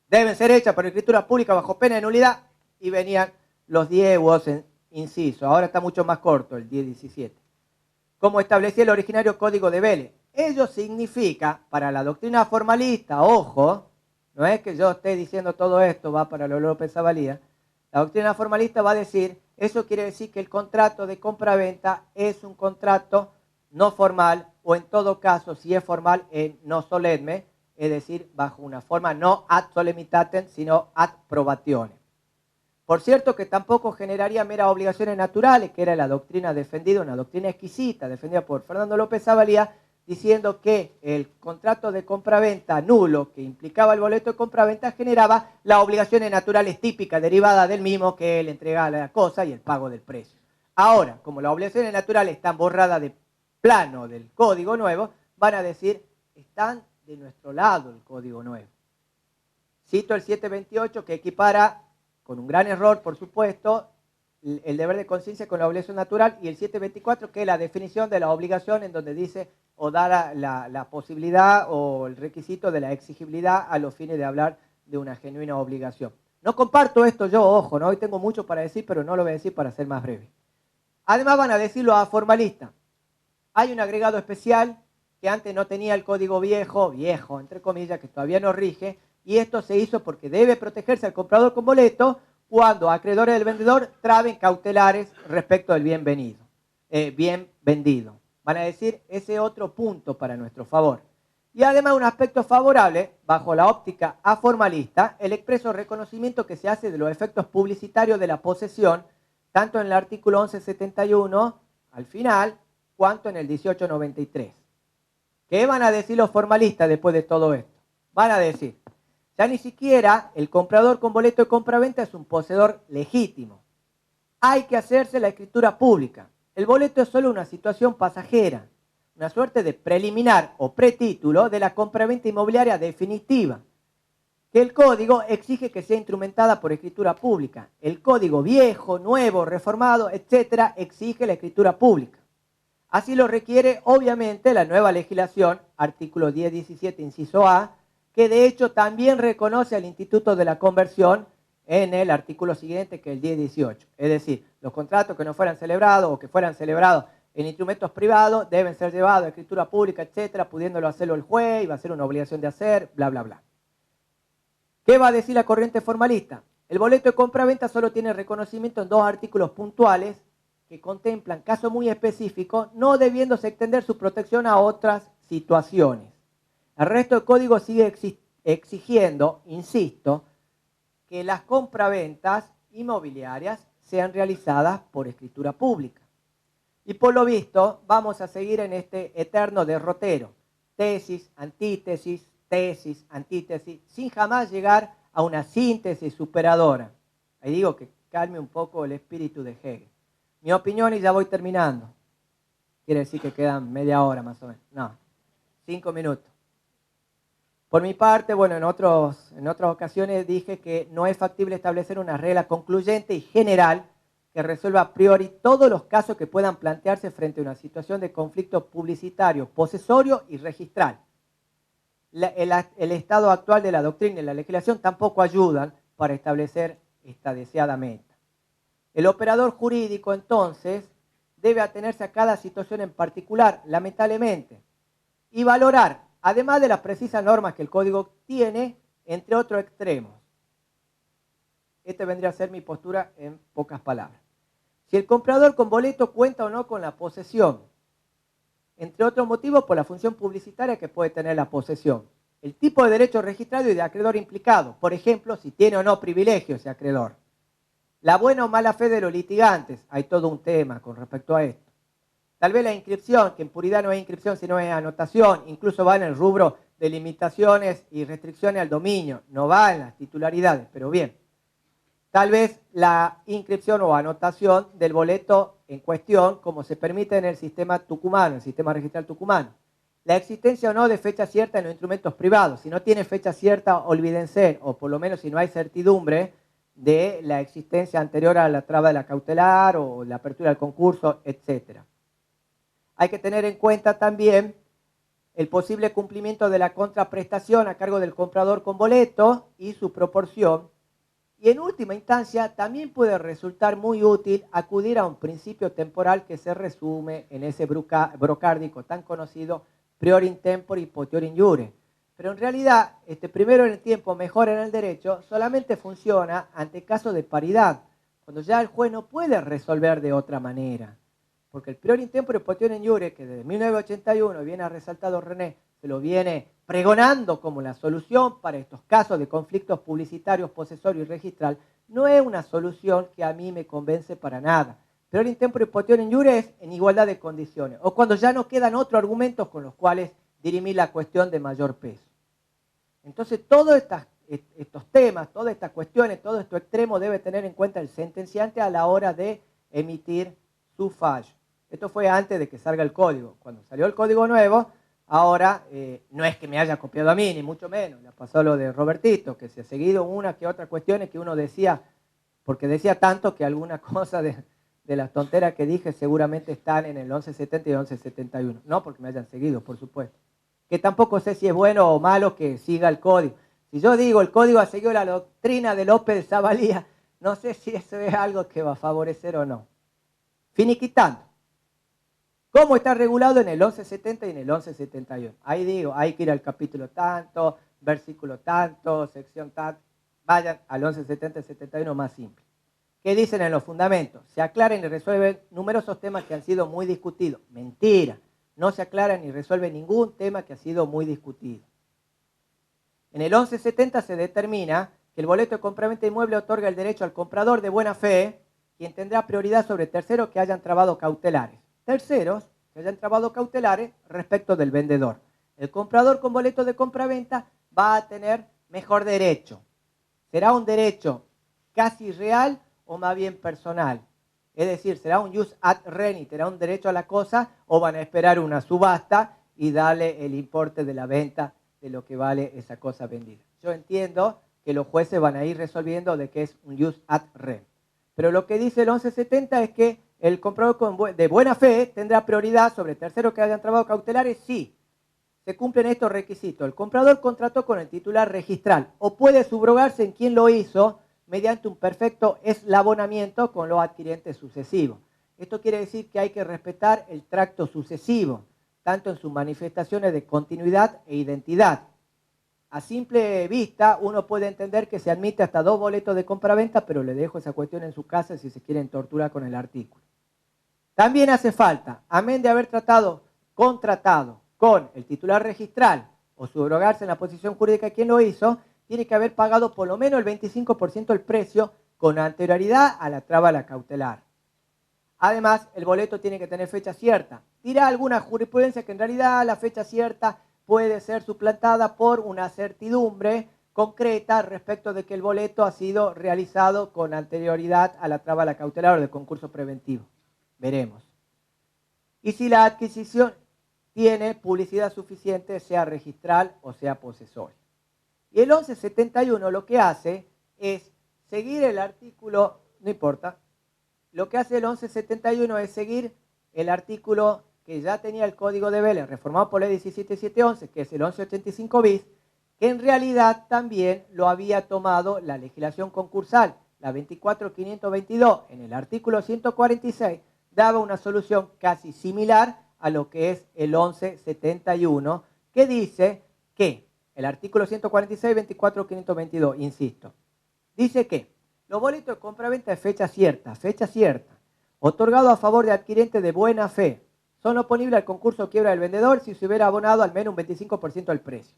Speaker 3: Deben ser hechas por escritura pública bajo pena de nulidad y venían los 10 u 11 incisos. Ahora está mucho más corto, el 10-17. Como establecía el originario Código de Vélez. Ello significa, para la doctrina formalista, ojo, no es que yo esté diciendo todo esto, va para los López Zavalía, la doctrina formalista va a decir, eso quiere decir que el contrato de compraventa es un contrato no formal, o en todo caso, si es formal, no solemne, es decir, bajo una forma no ad solemnitatem, sino ad probationem. Por cierto que tampoco generaría meras obligaciones naturales, que era la doctrina defendida, una doctrina exquisita, defendida por Fernando López Zavalía, diciendo que el contrato de compraventa nulo que implicaba el boleto de compraventa generaba las obligaciones naturales típicas derivadas del mismo, que él entregaba la cosa y el pago del precio. Ahora, como las obligaciones naturales están borradas de plano del Código Nuevo, van a decir, están de nuestro lado el Código Nuevo. Cito el 728 que equipara, con un gran error por supuesto, el deber de conciencia con la obligación natural, y el 724 que es la definición de la obligación en donde dice o da la posibilidad o el requisito de la exigibilidad a los fines de hablar de una genuina obligación. No comparto esto yo, ojo, ¿no? Hoy tengo mucho para decir, pero no lo voy a decir para ser más breve. Además van a decir los aformalistas. Hay un agregado especial que antes no tenía el código viejo, entre comillas, que todavía no rige, y esto se hizo porque debe protegerse al comprador con boleto cuando acreedores del vendedor traben cautelares respecto del bien vendido. Van a decir ese otro punto para nuestro favor. Y además un aspecto favorable, bajo la óptica aformalista, el expreso reconocimiento que se hace de los efectos publicitarios de la posesión, tanto en el artículo 1171 al final, cuanto en el 1893. ¿Qué van a decir los formalistas después de todo esto? Van a decir, ya ni siquiera el comprador con boleto de compraventa es un poseedor legítimo. Hay que hacerse la escritura pública. El boleto es solo una situación pasajera, una suerte de preliminar o pretítulo de la compraventa inmobiliaria definitiva, que el código exige que sea instrumentada por escritura pública. El código viejo, nuevo, reformado, etcétera, exige la escritura pública. Así lo requiere, obviamente, la nueva legislación, artículo 10.17, inciso A, que de hecho también reconoce al Instituto de la Conversión en el artículo siguiente, que es el 10.18. Es decir, los contratos que no fueran celebrados o que fueran celebrados en instrumentos privados deben ser llevados a escritura pública, etcétera, pudiéndolo hacerlo el juez, y va a ser una obligación de hacer, bla, bla, bla. ¿Qué va a decir la corriente formalista? El boleto de compraventa solo tiene reconocimiento en dos artículos puntuales que contemplan casos muy específicos, no debiéndose extender su protección a otras situaciones. El resto del código sigue exigiendo, insisto, que las compraventas inmobiliarias sean realizadas por escritura pública. Y por lo visto vamos a seguir en este eterno derrotero, tesis, antítesis, sin jamás llegar a una síntesis superadora. Ahí digo que calme un poco el espíritu de Hegel. Mi opinión, y ya voy terminando. Quiere decir que quedan media hora más o menos. No, 5 minutos. Por mi parte, bueno, en otras ocasiones dije que no es factible establecer una regla concluyente y general que resuelva a priori todos los casos que puedan plantearse frente a una situación de conflicto publicitario, posesorio y registral. El estado actual de la doctrina y la legislación tampoco ayudan para establecer esta deseada meta. El operador jurídico, entonces, debe atenerse a cada situación en particular, lamentablemente, y valorar, además de las precisas normas que el código tiene, entre otros extremos. Esta vendría a ser mi postura en pocas palabras. Si el comprador con boleto cuenta o no con la posesión, entre otros motivos por la función publicitaria que puede tener la posesión. El tipo de derecho registrado y de acreedor implicado, por ejemplo, si tiene o no privilegios ese acreedor. La buena o mala fe de los litigantes, hay todo un tema con respecto a esto. Tal vez la inscripción, que en puridad no es inscripción sino es anotación, incluso va en el rubro de limitaciones y restricciones al dominio, no va en las titularidades, pero bien. Tal vez la inscripción o anotación del boleto en cuestión, como se permite en el sistema tucumano, el sistema registral tucumano. La existencia o no de fecha cierta en los instrumentos privados. Si no tiene fecha cierta, olvídense, o por lo menos si no hay certidumbre de la existencia anterior a la traba de la cautelar o la apertura del concurso, etc. Hay que tener en cuenta también el posible cumplimiento de la contraprestación a cargo del comprador con boleto y su proporción. Y en última instancia, también puede resultar muy útil acudir a un principio temporal que se resume en ese brocárdico tan conocido, prior in tempore y potior in iure. Pero en realidad, este primero en el tiempo, mejor en el derecho, solamente funciona ante caso de paridad, cuando ya el juez no puede resolver de otra manera. Porque el prior in tempore y potior in iure, que desde 1981 viene resaltado René, se lo viene pregonando como la solución para estos casos de conflictos publicitarios, posesorios y registral, no es una solución que a mí me convence para nada. Prior in tempore y potior in iure es en igualdad de condiciones, o cuando ya no quedan otros argumentos con los cuales dirimir la cuestión de mayor peso. Entonces, todos estos temas, todas estas cuestiones, todo esto extremo debe tener en cuenta el sentenciante a la hora de emitir su fallo. Esto fue antes de que salga el código. Cuando salió el código nuevo, ahora no es que me haya copiado a mí, ni mucho menos. Le pasó lo de Robertito, que se ha seguido una que otra cuestiones que uno decía, porque decía tanto que alguna cosa de las tonteras que dije seguramente están en el 1170 y el 1171. No porque me hayan seguido, por supuesto. Que tampoco sé si es bueno o malo que siga el código. Si yo digo el código ha seguido la doctrina de López de Zavalía, no sé si eso es algo que va a favorecer o no. Finiquitando. ¿Cómo está regulado en el 1170 y en el 1171? Ahí digo, hay que ir al capítulo tanto, versículo tanto, sección tanto. Vayan al 1170 y 71 más simple. ¿Qué dicen en los fundamentos? Se aclaran y resuelven numerosos temas que han sido muy discutidos. Mentira. No se aclara ni resuelve ningún tema que ha sido muy discutido. En el 1170 se determina que el boleto de compraventa inmueble otorga el derecho al comprador de buena fe, quien tendrá prioridad sobre terceros que hayan trabado cautelares. Terceros que hayan trabado cautelares respecto del vendedor. El comprador con boleto de compraventa va a tener mejor derecho. ¿Será un derecho casi real o más bien personal? Es decir, ¿será un jus ad rem, será un derecho a la cosa, o van a esperar una subasta y darle el importe de la venta de lo que vale esa cosa vendida? Yo entiendo que los jueces van a ir resolviendo de que es un jus ad rem. Pero lo que dice el 1170 es que el comprador de buena fe tendrá prioridad sobre terceros que hayan trabado cautelares si se cumplen estos requisitos. El comprador contrató con el titular registral o puede subrogarse en quien lo hizo mediante un perfecto eslabonamiento con los adquirientes sucesivos. Esto quiere decir que hay que respetar el tracto sucesivo, tanto en sus manifestaciones de continuidad e identidad. A simple vista, uno puede entender que se admite hasta 2 boletos de compraventa, pero le dejo esa cuestión en su casa si se quieren torturar con el artículo. También hace falta, amén de haber contratado con el titular registral o subrogarse en la posición jurídica de quien lo hizo, tiene que haber pagado por lo menos el 25% del precio con anterioridad a la traba de la cautelar. Además, el boleto tiene que tener fecha cierta. Dirá alguna jurisprudencia que en realidad la fecha cierta puede ser suplantada por una certidumbre concreta respecto de que el boleto ha sido realizado con anterioridad a la traba de la cautelar o del concurso preventivo. Veremos. y si la adquisición tiene publicidad suficiente, sea registral o sea posesoria. Y el 1171 lo que hace es seguir el artículo, no importa, lo que hace el 1171 es seguir el artículo que ya tenía el Código de Vélez, reformado por la ley 17711, que es el 1185 bis, que en realidad también lo había tomado la legislación concursal, la 24522, en el artículo 146, daba una solución casi similar a lo que es el 1171, que dice que el artículo 146, 24522, insisto, dice que los boletos de compraventa de fecha cierta, otorgados a favor de adquirentes de buena fe, son oponibles al concurso o quiebra del vendedor si se hubiera abonado al menos un 25% del precio.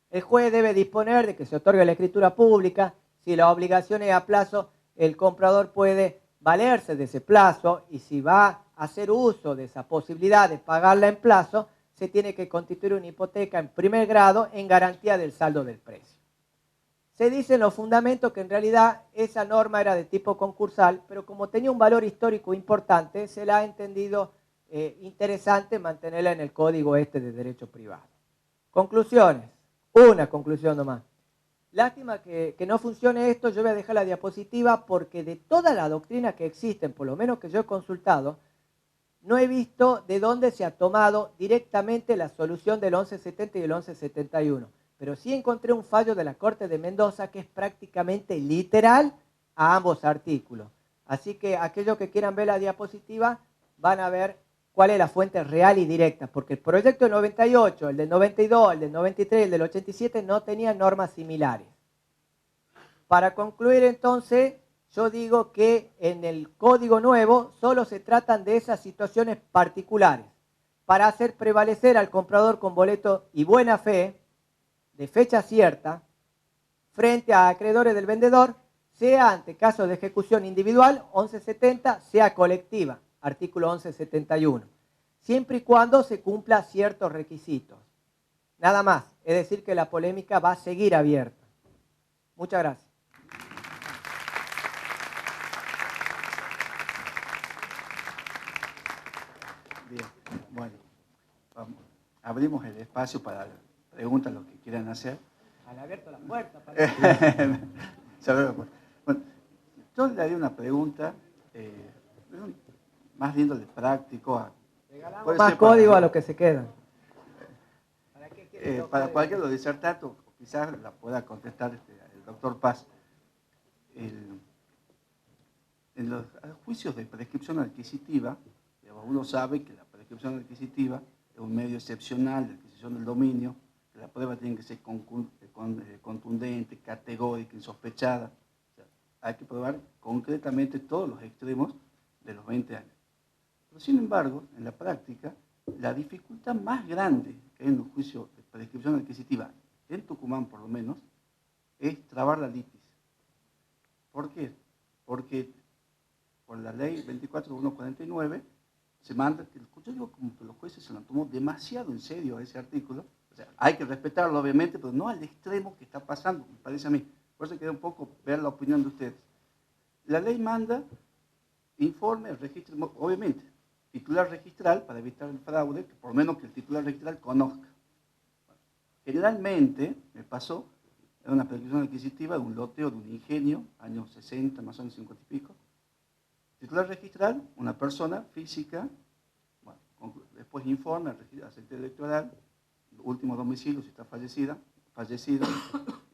Speaker 3: El juez debe disponer de que se otorgue la escritura pública. Si la obligación es a plazo, el comprador puede valerse de ese plazo y si va a hacer uso de esa posibilidad de pagarla en plazo, se tiene que constituir una hipoteca en primer grado en garantía del saldo del precio. Se dice en los fundamentos que en realidad esa norma era de tipo concursal, pero como tenía un valor histórico importante, se la ha entendido interesante mantenerla en el código de derecho privado. Conclusiones. Una conclusión nomás. Lástima que no funcione esto. Yo voy a dejar la diapositiva porque de toda la doctrina que existen, por lo menos que yo he consultado, no he visto de dónde se ha tomado directamente la solución del 1170 y el 1171. Pero sí encontré un fallo de la Corte de Mendoza que es prácticamente literal a ambos artículos. Así que aquellos que quieran ver la diapositiva van a ver cuál es la fuente real y directa, porque el proyecto del 98, el del 92, el del 93, el del 87 no tenían normas similares. Para concluir entonces, yo digo que en el Código Nuevo solo se tratan de esas situaciones particulares para hacer prevalecer al comprador con boleto y buena fe, de fecha cierta, frente a acreedores del vendedor, sea ante caso de ejecución individual, 1170, sea colectiva, artículo 1171, siempre y cuando se cumpla ciertos requisitos. Nada más, es decir que la polémica va a seguir abierta. Muchas gracias.
Speaker 1: Bien, bueno, vamos. Abrimos el espacio para preguntas, lo que quieran hacer.
Speaker 3: Han abierto la puerta.
Speaker 1: Se abrió la puerta. Bueno, yo le haría una pregunta, más viendo de práctico.
Speaker 3: Regalamos más código a los que se quedan.
Speaker 1: Para cualquiera de los disertantes, quizás la pueda contestar el doctor Paz. En los juicios de prescripción adquisitiva, uno sabe que la prescripción adquisitiva es un medio excepcional de adquisición del dominio, que la prueba tiene que ser contundente, categórica, insospechada. O sea, hay que probar concretamente todos los extremos de los 20 años. Pero sin embargo, en la práctica, la dificultad más grande que hay en los juicios de prescripción adquisitiva, en Tucumán por lo menos, es trabar la litis. ¿Por qué? Porque por la ley 24149 se manda, yo digo como que los jueces se lo tomó demasiado en serio a ese artículo. O sea, hay que respetarlo obviamente, pero no al extremo que está pasando, me parece a mí. Por eso quería un poco ver la opinión de ustedes. La ley manda informe, registro, obviamente, titular registral para evitar el fraude, que por lo menos que el titular registral conozca. Generalmente, me pasó, era una prescripción adquisitiva de un loteo de un ingenio, años 60, más o menos 50 y pico. Titular registral, una persona física, bueno, después informe al Secretaría Electoral, último domicilio si está fallecido,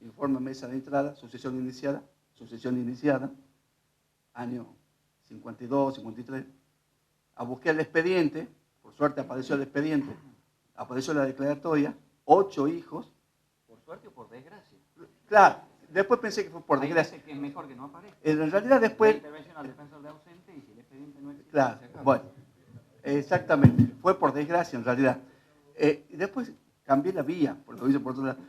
Speaker 1: informe mesa de entrada, sucesión iniciada, año 52, 53. A buscar el expediente, por suerte apareció el expediente, apareció la declaratoria, 8 hijos.
Speaker 2: ¿Por suerte o por desgracia?
Speaker 1: Claro, después pensé que fue por desgracia.
Speaker 2: Hay que es mejor que no aparezca.
Speaker 1: En realidad después...
Speaker 2: La intervención al defensor de ausente y si el expediente no existe...
Speaker 1: Claro, bueno, exactamente, fue por desgracia en realidad. Y después cambié la vía, porque lo hice por otro lado.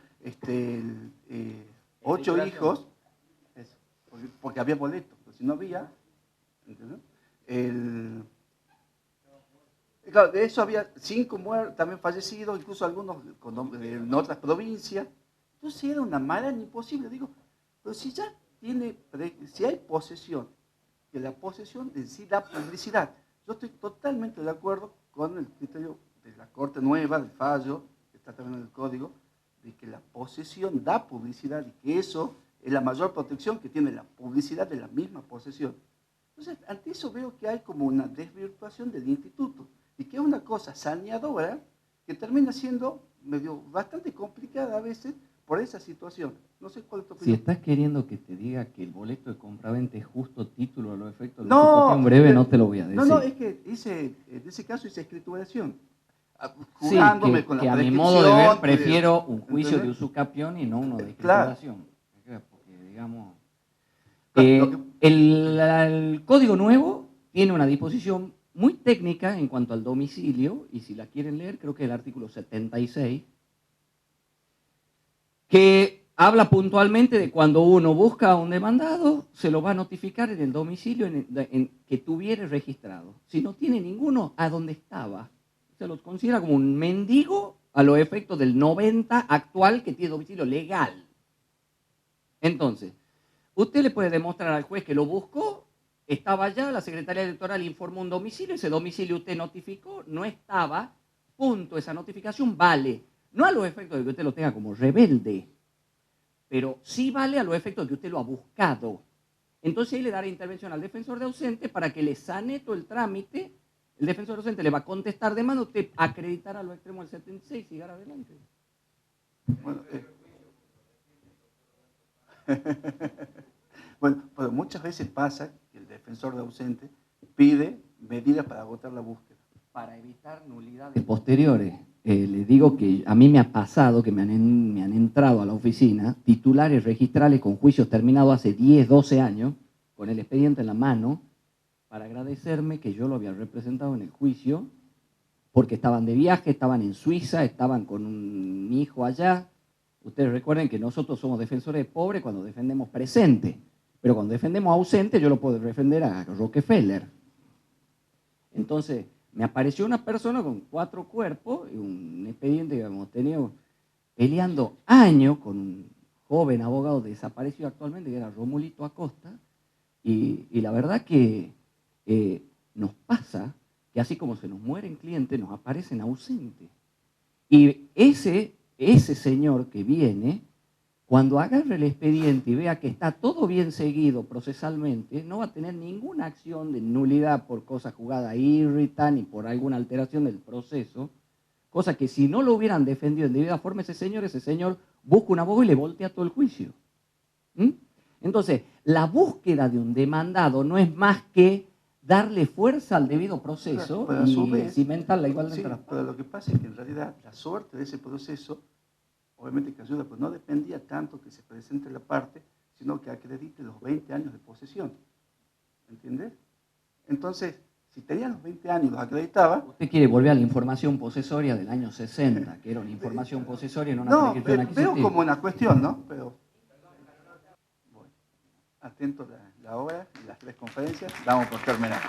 Speaker 1: 8 hijos, porque había boletos, pero si no había, ¿entendés? Claro, de eso había 5 muertos, también fallecidos, incluso algunos en otras provincias. Entonces era una maraña imposible. Digo, pero si ya si hay posesión, que la posesión en sí da publicidad. Yo estoy totalmente de acuerdo con el criterio de la Corte Nueva, del fallo, que está también en el Código, de que la posesión da publicidad y que eso es la mayor protección que tiene la publicidad de la misma posesión. Entonces, ante eso veo que hay como una desvirtuación del instituto y que es una cosa saneadora que termina siendo bastante complicada a veces por esa situación. No sé cuál es tu
Speaker 2: Si
Speaker 1: opinión.
Speaker 2: estás queriendo que te diga que el boleto de compraventa es justo título a los efectos de
Speaker 1: No,
Speaker 2: la situación breve, no te lo voy a decir.
Speaker 1: No, es que en ese caso hice escrituración.
Speaker 2: Sí,
Speaker 1: Jugándome con la
Speaker 2: que a mi modo de ver
Speaker 1: prescripción,
Speaker 2: prefiero un juicio
Speaker 1: ¿entendés?
Speaker 2: de usucapión y no uno de
Speaker 1: Claro.
Speaker 2: escrituración. Porque, digamos,
Speaker 1: Claro,
Speaker 2: el Código Nuevo tiene una disposición muy técnica en cuanto al domicilio, y si la quieren leer, creo que es el artículo 76, que habla puntualmente de cuando uno busca a un demandado, se lo va a notificar en el domicilio en que tuviere registrado. Si no tiene ninguno, a donde estaba. Se los considera como un mendigo a los efectos del 90 actual que tiene domicilio legal. Entonces, usted le puede demostrar al juez que lo buscó, estaba allá, la Secretaría Electoral informó un domicilio, ese domicilio usted notificó, no estaba, punto, esa notificación vale. No a los efectos de que usted lo tenga como rebelde, pero sí vale a los efectos de que usted lo ha buscado. Entonces ahí le dará intervención al defensor de ausente para que le sane todo el trámite. El defensor de ausente le va a contestar demanda, usted acreditará a los extremos del 76 y siga adelante.
Speaker 1: Bueno, bueno, pero muchas veces pasa que el defensor de ausente pide medidas para agotar la búsqueda.
Speaker 2: Para evitar nulidades posteriores, le digo que a mí me ha pasado que me han entrado a la oficina titulares registrales con juicios terminados hace 10, 12 años, con el expediente en la mano, para agradecerme que yo lo había representado en el juicio, porque estaban de viaje, estaban en Suiza, estaban con un hijo allá. Ustedes recuerden que nosotros somos defensores de pobres cuando defendemos presente, pero cuando defendemos ausente yo lo puedo defender a Rockefeller. Entonces, me apareció una persona con 4 cuerpos y un expediente que hemos tenido peleando años con un joven abogado desaparecido actualmente, que era Romulito Acosta, y la verdad que nos pasa que así como se nos mueren clientes, nos aparecen ausentes. Y ese señor que viene, cuando agarre el expediente y vea que está todo bien seguido procesalmente, no va a tener ninguna acción de nulidad por cosa jugada irrita ni por alguna alteración del proceso, cosa que si no lo hubieran defendido en debida forma ese señor busca un abogado y le voltea todo el juicio. Entonces, la búsqueda de un demandado no es más que darle fuerza al debido proceso,
Speaker 1: pero a su
Speaker 2: y
Speaker 1: vez,
Speaker 2: cimentar la igualdad
Speaker 1: sí,
Speaker 2: entre las partes.
Speaker 1: pero lo que pasa es que en realidad la suerte de ese proceso, obviamente que ayuda, pues no dependía tanto que se presente la parte, sino que acredite los 20 años de posesión. ¿Entiendes? Entonces, si tenían los 20 años y los acreditaba...
Speaker 2: Usted quiere volver a la información posesoria del año 60, que era una información posesoria y no una
Speaker 1: No,
Speaker 2: prescripción
Speaker 1: veo
Speaker 2: adquisitiva.
Speaker 1: como una cuestión, ¿no? Pero, bueno, atento a la hora y las 3 conferencias, damos por terminar.